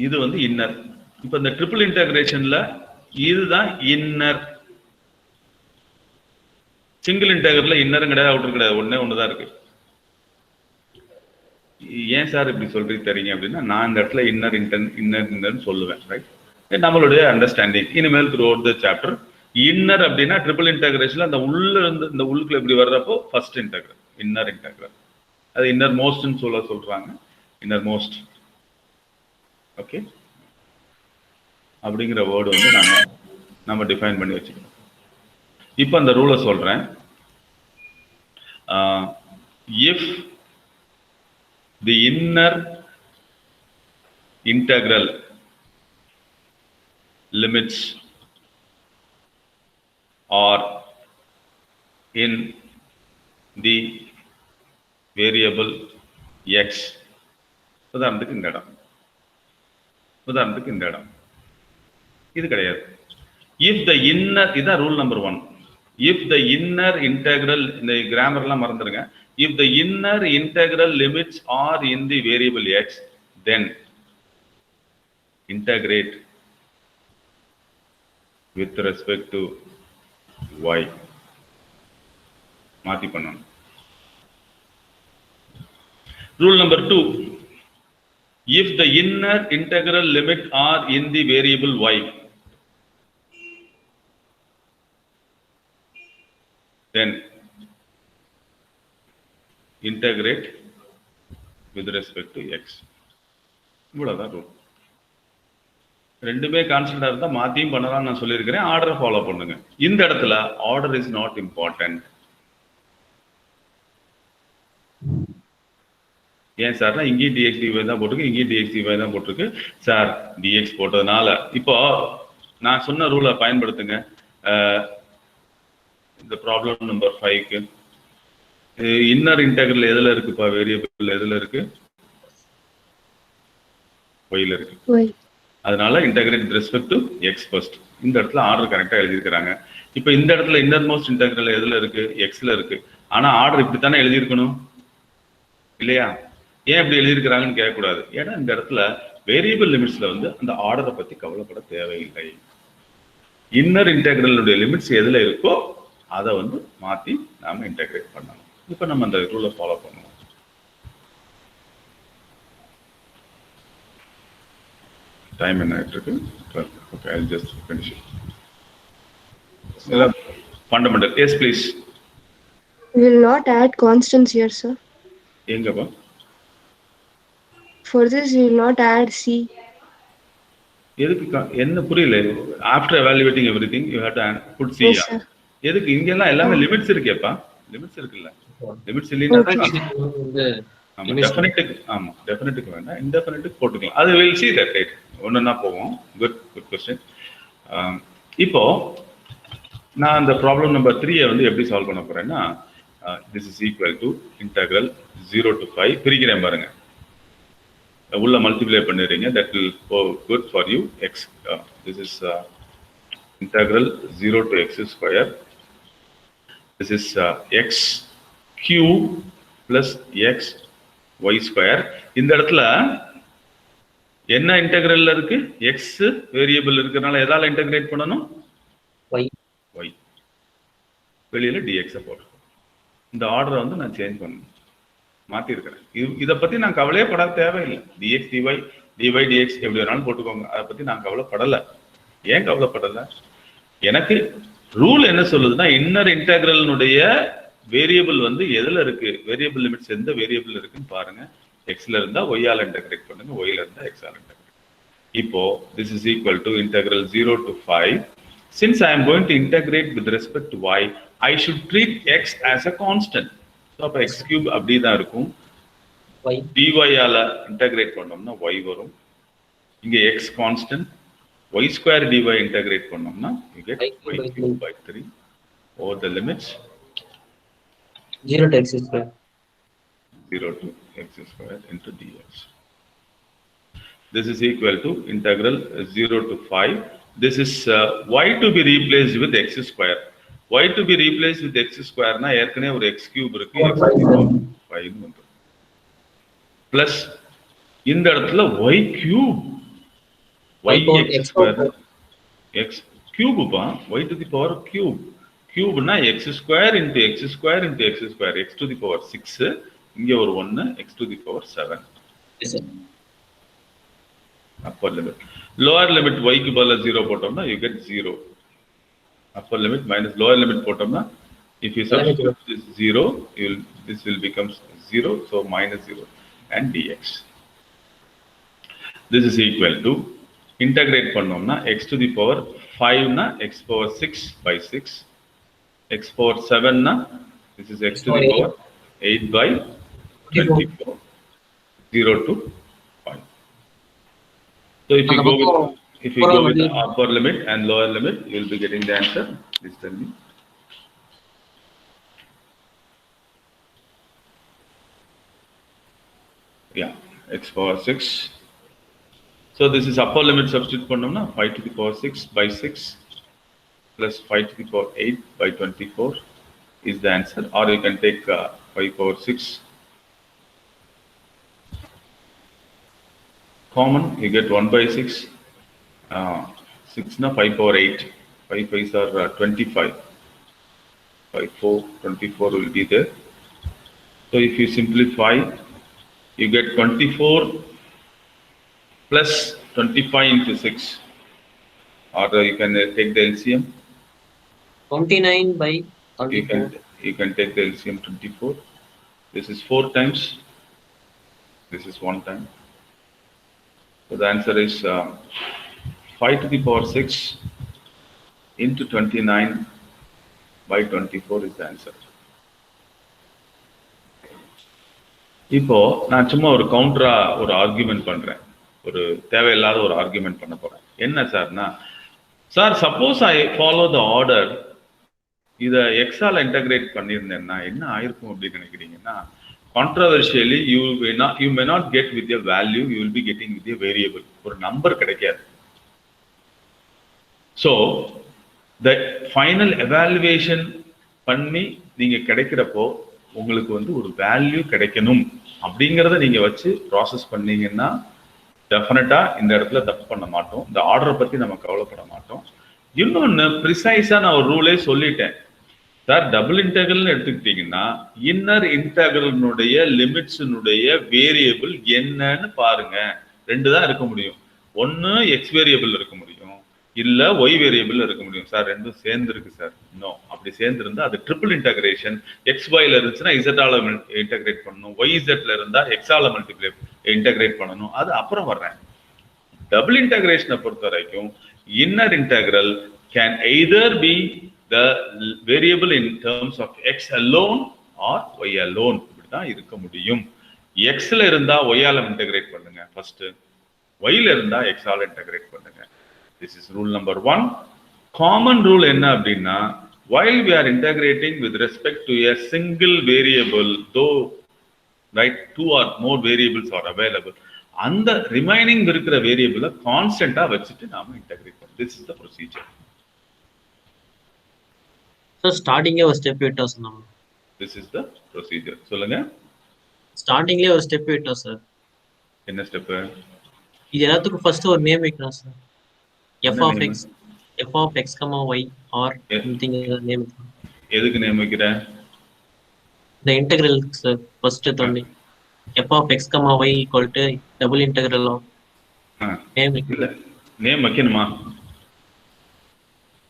இது வந்து இன்னர். இப்ப இந்த ட்ரிபிள் இன்டகிரேஷன்ல இதுதான் இன்னர். சிங்கிள் இன்டகிரல்ல இன்னரும் கிடையாது, அவுட்டர் கிடையாது, ஒண்ணுதான் இருக்கு. ஏன் சார் இப்படி சொல்றீங்க தெரியுங்க அப்படின்னா, நான் இந்த இடத்துல இன்னர் சொல்லுவேன். ரைட், நம்மளுடைய அண்டர்ஸ்டாண்டிங். இனிமேல் through out the chapter inner அப்படின்னா ட்ரிபிள் இன்டகிரேஷன்ல அந்த உள்ள இருந்து இந்த உள்ளுக்குள்ள இப்படி வர்றப்போ ஃபர்ஸ்ட் இன்டகிரல், இன்னர் இன்டகிரல். அது இன்னர் மோஸ்ட்னு சொல்றாங்க. Inner most. ஓகே, அப்படிங்கிற வேர்டு வந்து நம்ம டிஃபைன் பண்ணி வச்சுக்கணும். இப்போ அந்த ரூலை சொல்றேன். If the inner integral limits are in the variable x, உதாரணத்துக்கு இந்த இடம் இது கிடையாது. If the inner, இதான் rule number 1. If the inner integral, இந்த கிராமர்லாம் மறந்துடுங்க. If the inner integral limits are in the variable x, then integrate with respect to y. மாத்தி பண்ணணும். Rule number 2. If the inner integral limit are in the variable y, then integrate with respect to x. இவ்வளவுதான் rule. ரெண்டுமே கான்ஸ்டன்டா இருந்தா மாத்தியும் பண்ணலாம் நான் சொல்லியிருக்கிறேன். ஆர்டரை follow பண்ணுங்க. இந்த இடத்துல ஆர்டர் இஸ் நாட் இம்பார்ட்டன்ட். ஏன் சார்னா இங்கேயும் dx dy தான் போட்டிருக்கு, இங்கேயும் dx dy தான் போட்டிருக்கு. சார் dx போட்டதுனால இப்போ நான் சொன்ன ரூலை பயன்படுத்துங்க. இந்த ப்ராப்ளம் நம்பர் 5க்கு இன்னர் இன்டெக்ரல் எதுல இருக்குப்பா? வேரியபிள் எதுல இருக்கு? ஒய்ல இருக்கு. அதனால integrate with respect to X first. இந்த இடத்துல ஆர்டர் கரெக்டா எழுதியிருக்கிறாங்க. இப்போ இந்த இடத்துல இன்னர் மோஸ்ட் இன்டெகிரல் எதுல இருக்கு? எக்ஸ்ல இருக்கு. ஆனா ஆர்டர் இப்படித்தானே எழுதியிருக்கணும் இல்லையா? ஏன் இப்படி எழுதியிருக்கிறாங்கன்னு கேட்கக்கூடாது. ஏன்னா இந்த இடத்துல வேரியபிள் லிமிட்ஸ்ல வந்து அந்த ஆர்டரை பத்தி கவலைப்பட தேவையில்லை. இன்னர் இன்டெகிரலுடைய லிமிட்ஸ் எதுல இருக்கோ அதை வந்து மாத்தி நாம இன்டெகிரேட் பண்ணணும். இப்போ நம்ம அந்த ரூலை ஃபாலோ பண்ணுவோம். டைம் என்ன ஆயிட்டு இருக்கு? Okay, I'll just finish it. Fundamental. Yes, please. We will not add constants here, sir. எங்கப்பா? For this, we will not add c. எதுக்கு? என்ன புரியல? After evaluating everything, you have to put c. Yes, sir. எதுக்கு? இங்க எல்லாம் எல்லாமே limits இருக்கேப்பா. Limits இருக்குல்ல? Limits இல்லைன்னா ஆமா, டெஃபினிட்டுக்கு ஆமா, டெஃபினிட்டுக்கு வேண்டாம், இன்டெஃபினிட்டுக்கு போட்டுக்கலாம். அது வில் see that right. ஒண்ணுன்னா போவோம். Good question. இப்போ நான் அந்த ப்ராப்ளம் நம்பர் 3 வந்து எப்படி சால்வ் பண்ண போறேன்னா, this is equal to integral 0 to 5 பிரிக்கிறேன் பாருங்க. உள்ள மல்டிப்ளை பண்ணிடுறீங்க. That will go good for you. X this is integral 0 to x square. This is x cube plus x y square. இந்த இடத்துல என்ன இன்டெகிரல்ல இருக்கு? எக்ஸ் வேரியபிள் இருக்கிறதுனால எதால இன்டெகிரேட் பண்ணணும்? ஒய். வெளியில டிஎக்ஸை போடுறோம். இந்த ஆர்டரை வந்து நான் சேஞ்ச் பண்ணணும், மாத்தி இருக்கிறேன். இதை பத்தி நான் கவலையே பட தேவையில்லை. டிஎக்ஸ் டிஒய், டிஒய் டிஎக்ஸ் எப்படி வேணாலும் போட்டுக்கோங்க. அதை பத்தி நான் கவலைப்படலை. ஏன் கவலைப்படலை? எனக்கு ரூல் என்ன சொல்லுதுன்னா, இன்னர் இன்டெகிரலினுடைய வேரியபிள் வந்து எதுல இருக்கு? வேரியபிள் லிமிட்ஸ் எந்த வேரியபிள் இருக்குன்னு பாருங்க. எக்ஸ்ல இருந்தா ஒய்யால இன்டெகிரேட் பண்ணுங்க, ஒய்ல இருந்தா எக்ஸால இன்டெகிரேட். இப்போ this is equal to integral 0 to 5. Since I am going to integrate with respect to y, I should treat x as a constant. So அப்ப x cube அப்படியே தான் இருக்கும். dy ஆல இன்டெகிரேட் பண்ணோம்னா y வரும். இங்க x constant, y square dy integrate பண்ணோம்னா you get y cube by 3 over the limits 0 to x square. 0 to x square into dx. This is equal to integral 0 to 5. This is y to be replaced with x square. Y to be replaced with x square na ஏற்கனவே ஒரு x cube இருக்கு, x cube 5 plus இந்த இடத்துல y cube, y x square, x cube பா, y to the power cube. Cube na x square into x square into x square, x to the power 6, இங்க ஒரு 1, x to the power 7. Yes, sir. Upper limit. Lower limit y க்கு பதிலா 0 போட்டோம்னா you get 0. Upper limit minus lower limit போட்டோம்னா if you substitute this 0, this will become 0, so minus 0 and dx. This is equal to integrate பண்ணோம்னா x to the power 5 னா x power 6 by 6, x power 7 னா this is x to the power 8 by 24, 0 to 5. So if you go with the upper limit and lower limit, you will be getting the answer. Please tell me. Yeah, x power 6. So this is upper limit substitute பண்ணோம்னா 5 to the power 6 by 6 plus 5 to the power 8 by 24 is the answer. Or you can take 5 power 6. Common, you get 1 by 6. 6 na 5 power 8. 5 5s are 25. 5 4, 24 will be there. So if you simplify, you get 24 plus 25 into 6. Or you can take the LCM. 29 by 24. You can take the LCM 24. This is 4 times. This is 1 time. So the answer is 5 to the power 6 into 29 by 24 is the answer. இப்போ நான் சும்மா ஒரு கவுண்டரா ஒரு argument பண்றேன், ஒரு தேவையில்லாத ஒரு argument பண்ண போறேன். என்ன சார்னா, sir suppose I follow the order, இதை எக்ஸால இன்டகிரேட் பண்ணியிருந்தேன்னா என்ன ஆயிருக்கும் அப்படின்னு நினைக்கிறீங்கன்னா, controversially you may not get with a value, you will be getting with a variable. ஒரு நம்பர் கிடைக்காது. ஸோ த ஃபைனல் எவாலுவேஷன் பண்ணி நீங்க கிடைக்கிறப்போ உங்களுக்கு வந்து ஒரு வேல்யூ கிடைக்கணும் அப்படிங்கிறத நீங்க வச்சு ப்ராசஸ் பண்ணீங்கன்னா டெஃபினட்டா இந்த இடத்துல தப்பு பண்ண மாட்டோம். இந்த ஆர்டரை பத்தி நம்ம கவலைப்பட மாட்டோம். இன்னொன்னு ப்ரிசைஸா நான் ஒரு ரூலே சொல்லிட்டேன் சார். டபுள் இன்டெகிரல்னு எடுத்துக்கிட்டீங்கன்னா இன்னர் இன்டெகிரலினுடைய லிமிட்ஸினுடைய வேரியபிள் என்னன்னு பாருங்க. 2 தான் இருக்க முடியும். ஒன்னு எக்ஸ் வேரியபிள் இருக்க முடியும், இல்ல ஒய் வேரியபிள் இருக்க முடியும். சார் 2ம் சேர்ந்து இருக்கு சார். நோ, அப்படி சேர்ந்து இருந்தா அது ட்ரிபிள் இன்டகிரேஷன். எக்ஸ் ஒய்ல இருந்துச்சுன்னா இசட்டால இன்டகிரேட் பண்ணணும், ஒய் இசட்ல இருந்தா எக்ஸால மல்டிப்ளை இன்டகிரேட் பண்ணணும். அது அப்புறம் வர்றேன். டபுள் இன்டகிரேஷனை பொறுத்த வரைக்கும் inner integral can either be the variable in terms of x alone or y alone. இப்படிதான் இருக்க முடியும். x ல இருந்தா y ஆல இன்டகிரேட் பண்ணுங்க ஃபர்ஸ்ட், y ல இருந்தா x ஆல இன்டகிரேட் பண்ணுங்க. This is rule number 1. Common rule என்ன அப்படின்னா, while we are integrating with respect to a single variable, though right 2 or more variables are available, அந்த ரிமைனிங் இருக்கிற வேரியபிளை கான்ஸ்டன்டா வச்சுட்டு நாம இன்டகிரேட் பண்ணோம். This is the procedure. So starting ஒரு step விட்டோம் sir. நம்ம This is the procedure. சொல்லுங்க. ஸ்டார்டிங்லயே ஒரு ஸ்டெப் விட்டோம் சார். என்ன ஸ்டெப்? இது எல்லாத்துக்கும் ஃபர்ஸ்ட் ஒரு நேம் வைக்கணும் sir. f of x, f of x, y or something name. எதுக்கு நேம் வைக்கிற? the integral சார் ஃபர்ஸ்ட் தோண்டி f of x, y equal to double integral of name இல்ல, நேம் வைக்கணுமா?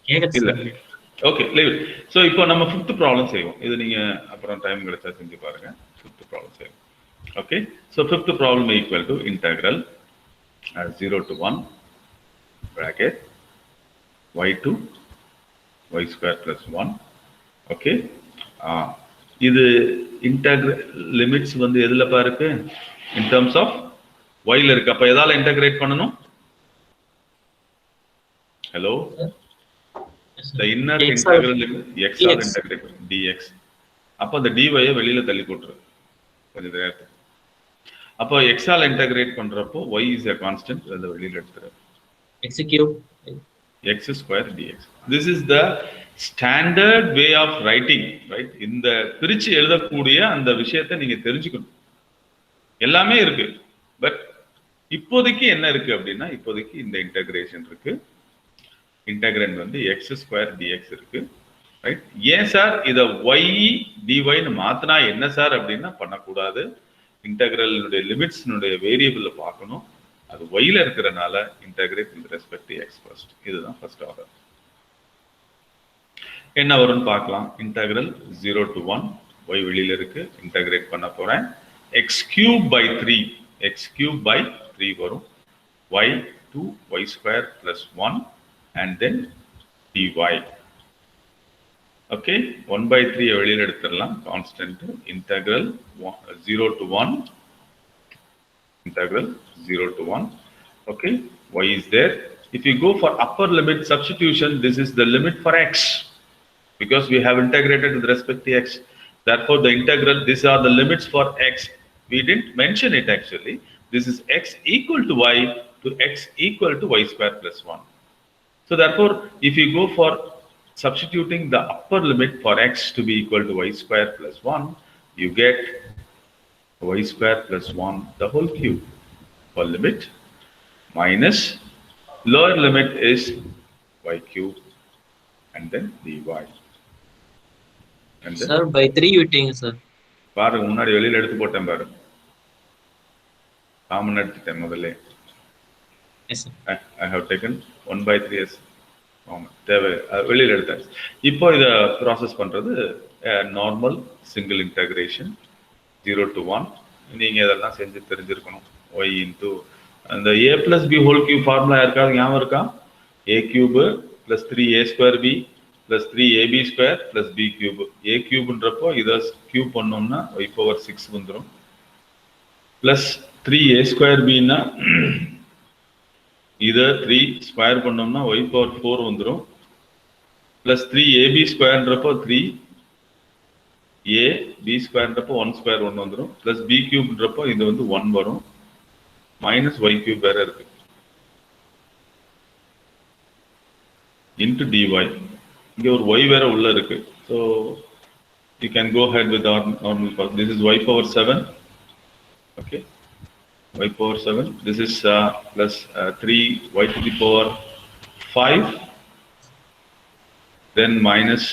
கேக்குது இல்ல. Sir. Okay, leave it. So இப்போ நம்ம 5th problem செய்வோம். இது நீங்க அப்புறம் டைம் கிடைச்சா செஞ்சு பாருங்க. 5th ப்ராப்ளம் செய்வோம். Okay, so 5th problem equal to integral 0 to 1 bracket y to y square plus 1. Okay, இது இன்டெகிரல் லிமிட்ஸ் வந்து எதுலப்பா இருக்கு? இன் டர்ம்ஸ் ஆஃப் y ல இருக்கு. அப்ப எதால இன்டகிரேட் பண்ணனும்? Hello, the inner integral x ஆல இன்டகிரேட் dx. அப்ப அந்த dy ஐ வெளியில தள்ளி போட்டுரு கொஞ்ச நேரத்துக்கு. அப்ப x ஆல இன்டகிரேட் பண்றப்போ y is a constant, அத வெளியில எடுத்துரு. x cube x square dx. This is the standard way of writing, right? இந்த பிரிச்சு எழுதக்கூடிய அந்த விஷயத்தை நீங்க தெரிஞ்சுக்கணும். எல்லாமே இருக்கு, பட் இப்போதைக்கு என்ன இருக்கு அப்படின்னா, இப்போதைக்கு இந்த இன்டகிரேஷன் இருக்கு. இன்டகிரண்ட் வந்து x ஸ்கொயர் dx இருக்கு, ரைட்? ஏன் சார் இத y dy ன்னு மாத்தினா என்ன சார் அப்படின்னா பண்ணக்கூடாது. இன்டகிரலுடைய லிமிட்ஸ்னுடைய வேரியபிளை பார்க்கணும். அது y ல இருக்கிறனால integrate with respect to x first. இதுதான் ஃபர்ஸ்ட் ஆர்டர். என்ன வரும்னு பார்க்கலாம். இன்டகிரல் 0 to 1 y வெளியில இருக்கு, இன்டகிரேட் பண்ண போறேன். x cube by 3 வரும். y to into y square plus 1 and then dy. Okay, 1 by 3 வெளியில் எடுத்துடலாம். Constant integral 0 to 1. Integral 0 to 1. Okay, y is there. If you go for upper limit substitution, this is the limit for x. Because we have integrated with respect to x. Therefore, the integral, these are the limits for x. We didn't mention it actually. This is x equal to y to x equal to y square plus 1. So therefore, if you go for substituting the upper limit for x to be equal to y square plus 1, you get y square plus 1 the whole cube for limit minus lower limit is y cube and then dy. And then, Sir, by 3 விட்டீங்க sir. பாருங்க முன்னாடி வெளியில எடுத்து போட்டேன் பாருங்க. Common எடுத்துட்டேன் முதல்ல. Yes sir. I have taken 1 by 3 as தேவை வெளியில் எடுத்தேன். இப்போ இதை ப்ராசஸ் பண்ணுறது நார்மல் சிங்கிள் இன்டகிரேஷன் 0 to 1. நீங்கள் இதெல்லாம் செஞ்சு தெரிஞ்சிருக்கணும். y இன்ட்டு அந்த a plus b whole cube formula யாருக்காவது ஞாபகம் இருக்கா? a cube plus 3a square b plus 3ab square plus b cube. a கியூப்ன்றப்போ இதை கியூப் பண்ணோம்னா y பவர் 6 வந்துடும். ப்ளஸ் 3a ஸ்கொயர் bன்னா இதை 3 ஸ்கொயர் பண்ணோம்னா y பவர் 4 வந்துடும். ப்ளஸ் 3ab ஸ்கொயர்ன்றப்போ 3ab ஸ்கொயர்ன்றப்போ 1 ஸ்கொயர் 1 வந்துடும். ப்ளஸ் b கியூப்ன்றப்போ இது வந்து 1 வரும். மைனஸ் y கியூப் வேற இருக்கு. Into dy. இங்கே ஒரு y வேற உள்ள இருக்கு. So you can go ahead with normal part. This is y power 7. Okay, y power 7. This is plus 3y to the power 5. Then minus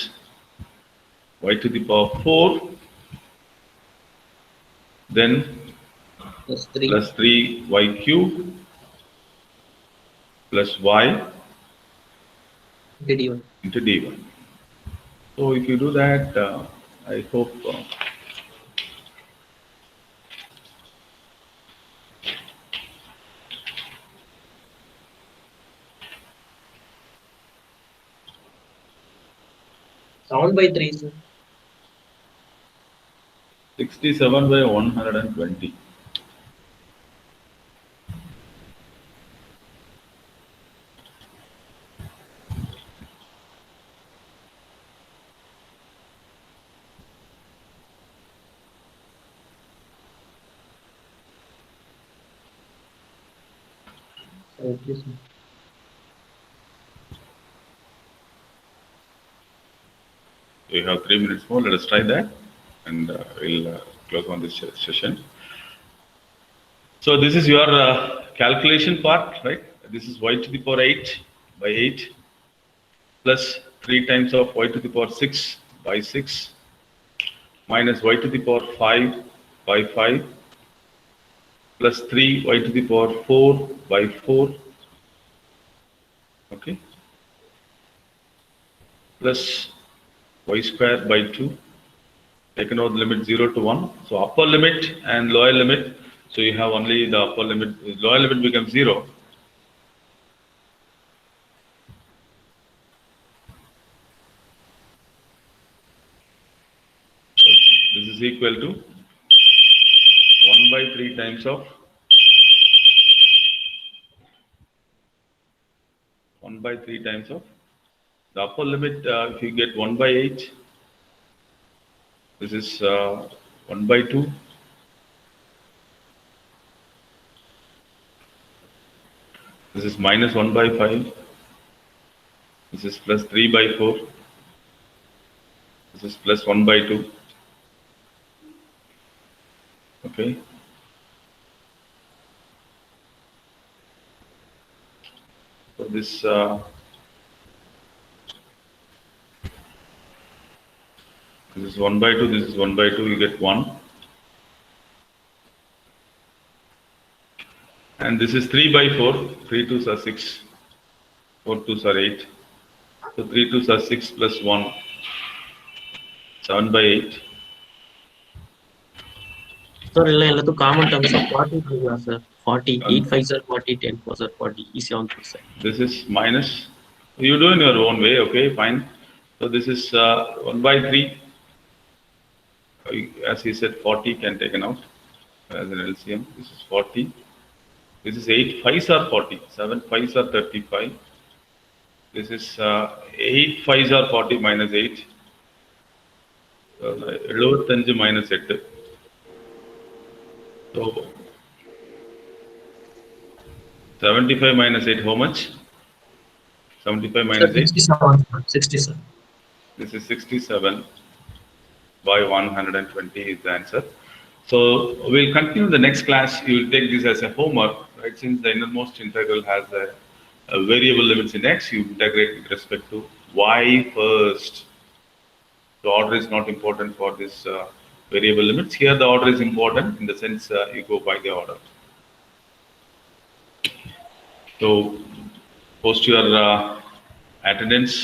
y to the power 4. Then Plus 3. plus 3y cube plus y dy. into dy. So if you do that, I hope Sound by 3 sir. 67 by 120. Yes, sir. We have 3 minutes more. Let us try that, and we'll close on this session. So this is your calculation part, right? This is y to the power 8 by 8 plus 3 times of y to the power 6 by 6 minus y to the power 5 by 5 plus 3 y to the power 4 by 4. Okay, plus y square by 2. Taken out the limit 0 to 1. So upper limit and lower limit. So you have only the upper limit. Lower limit becomes 0. So this is equal to 1 by 3 times of 1 by 3 times of the upper limit. If you get 1 by 8, this is 1 by 2. This is minus 1 by 5. This is plus 3 by 4. This is plus 1 by 2. Okay. So this this is 1 by 2, this is 1 by 2, you get 1. And this is 3 by 4, 3 2s are 6, 4 2s are 8. So 3 2s are 6 plus 1, 7 by 8. Sir, எல்லாத்துக்கும் common terms of 40 கொடுக்கலாம் sir. 40, 8 5s are 40, 10 4s are 40, easy on this side. This is minus. You do in your own way, okay, fine. So this is 1 by 3. As he said, 40 can taken out as an LCM. This is 40. This is 8 5s are 40. 7 5s are 35. This is 8 5s are 40 minus 8. 75 minus 8. So 75 minus 8, how much? 75 minus 8? 67. 67. This is 67 by 120 is the answer. So we'll continue the next class. You will take this as a homework, right? Since the innermost integral has a variable limits in x, you integrate with respect to y first. The order is not important for this variable limits. Here the order is important in the sense you go by the order. So post your attendance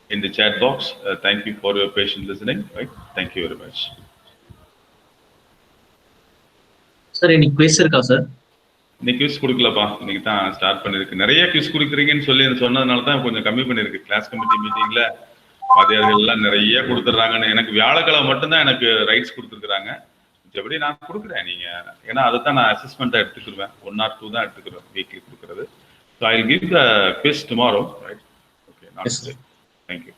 in the chat box. Thank you for your patient listening. Right? Thank you very much. Sir, any quiz இருக்கா sir? இன்னைக்கு quiz கொடுக்கலப்பா. இன்னைக்கு தான் start பண்ணிருக்கு. நிறைய quiz கொடுக்குறீங்கன்னு சொல்லி சொன்னதுனால தான் கொஞ்சம் கம்மி பண்ணிருக்கு. கிளாஸ் கமிட்டி மீட்டிங்ல வாத்தியார்கள் எல்லாம் நிறைய கொடுத்துட்றாங்கன்னு. எனக்கு வியாழக்கிழமை மட்டும்தான் எனக்கு ரைட்ஸ் கொடுத்துருக்குறாங்க. எப்படி நான் கொடுக்குறேன் நீங்க, ஏன்னா அதை தான் நான் அசஸ்மெண்ட்டாக எடுத்துக்கிடுவேன். 1 or 2 தான் எடுத்துக்கிறேன் வீக்லி கொடுக்குறது. So I will give the quiz tomorrow, right? Okay, thank you.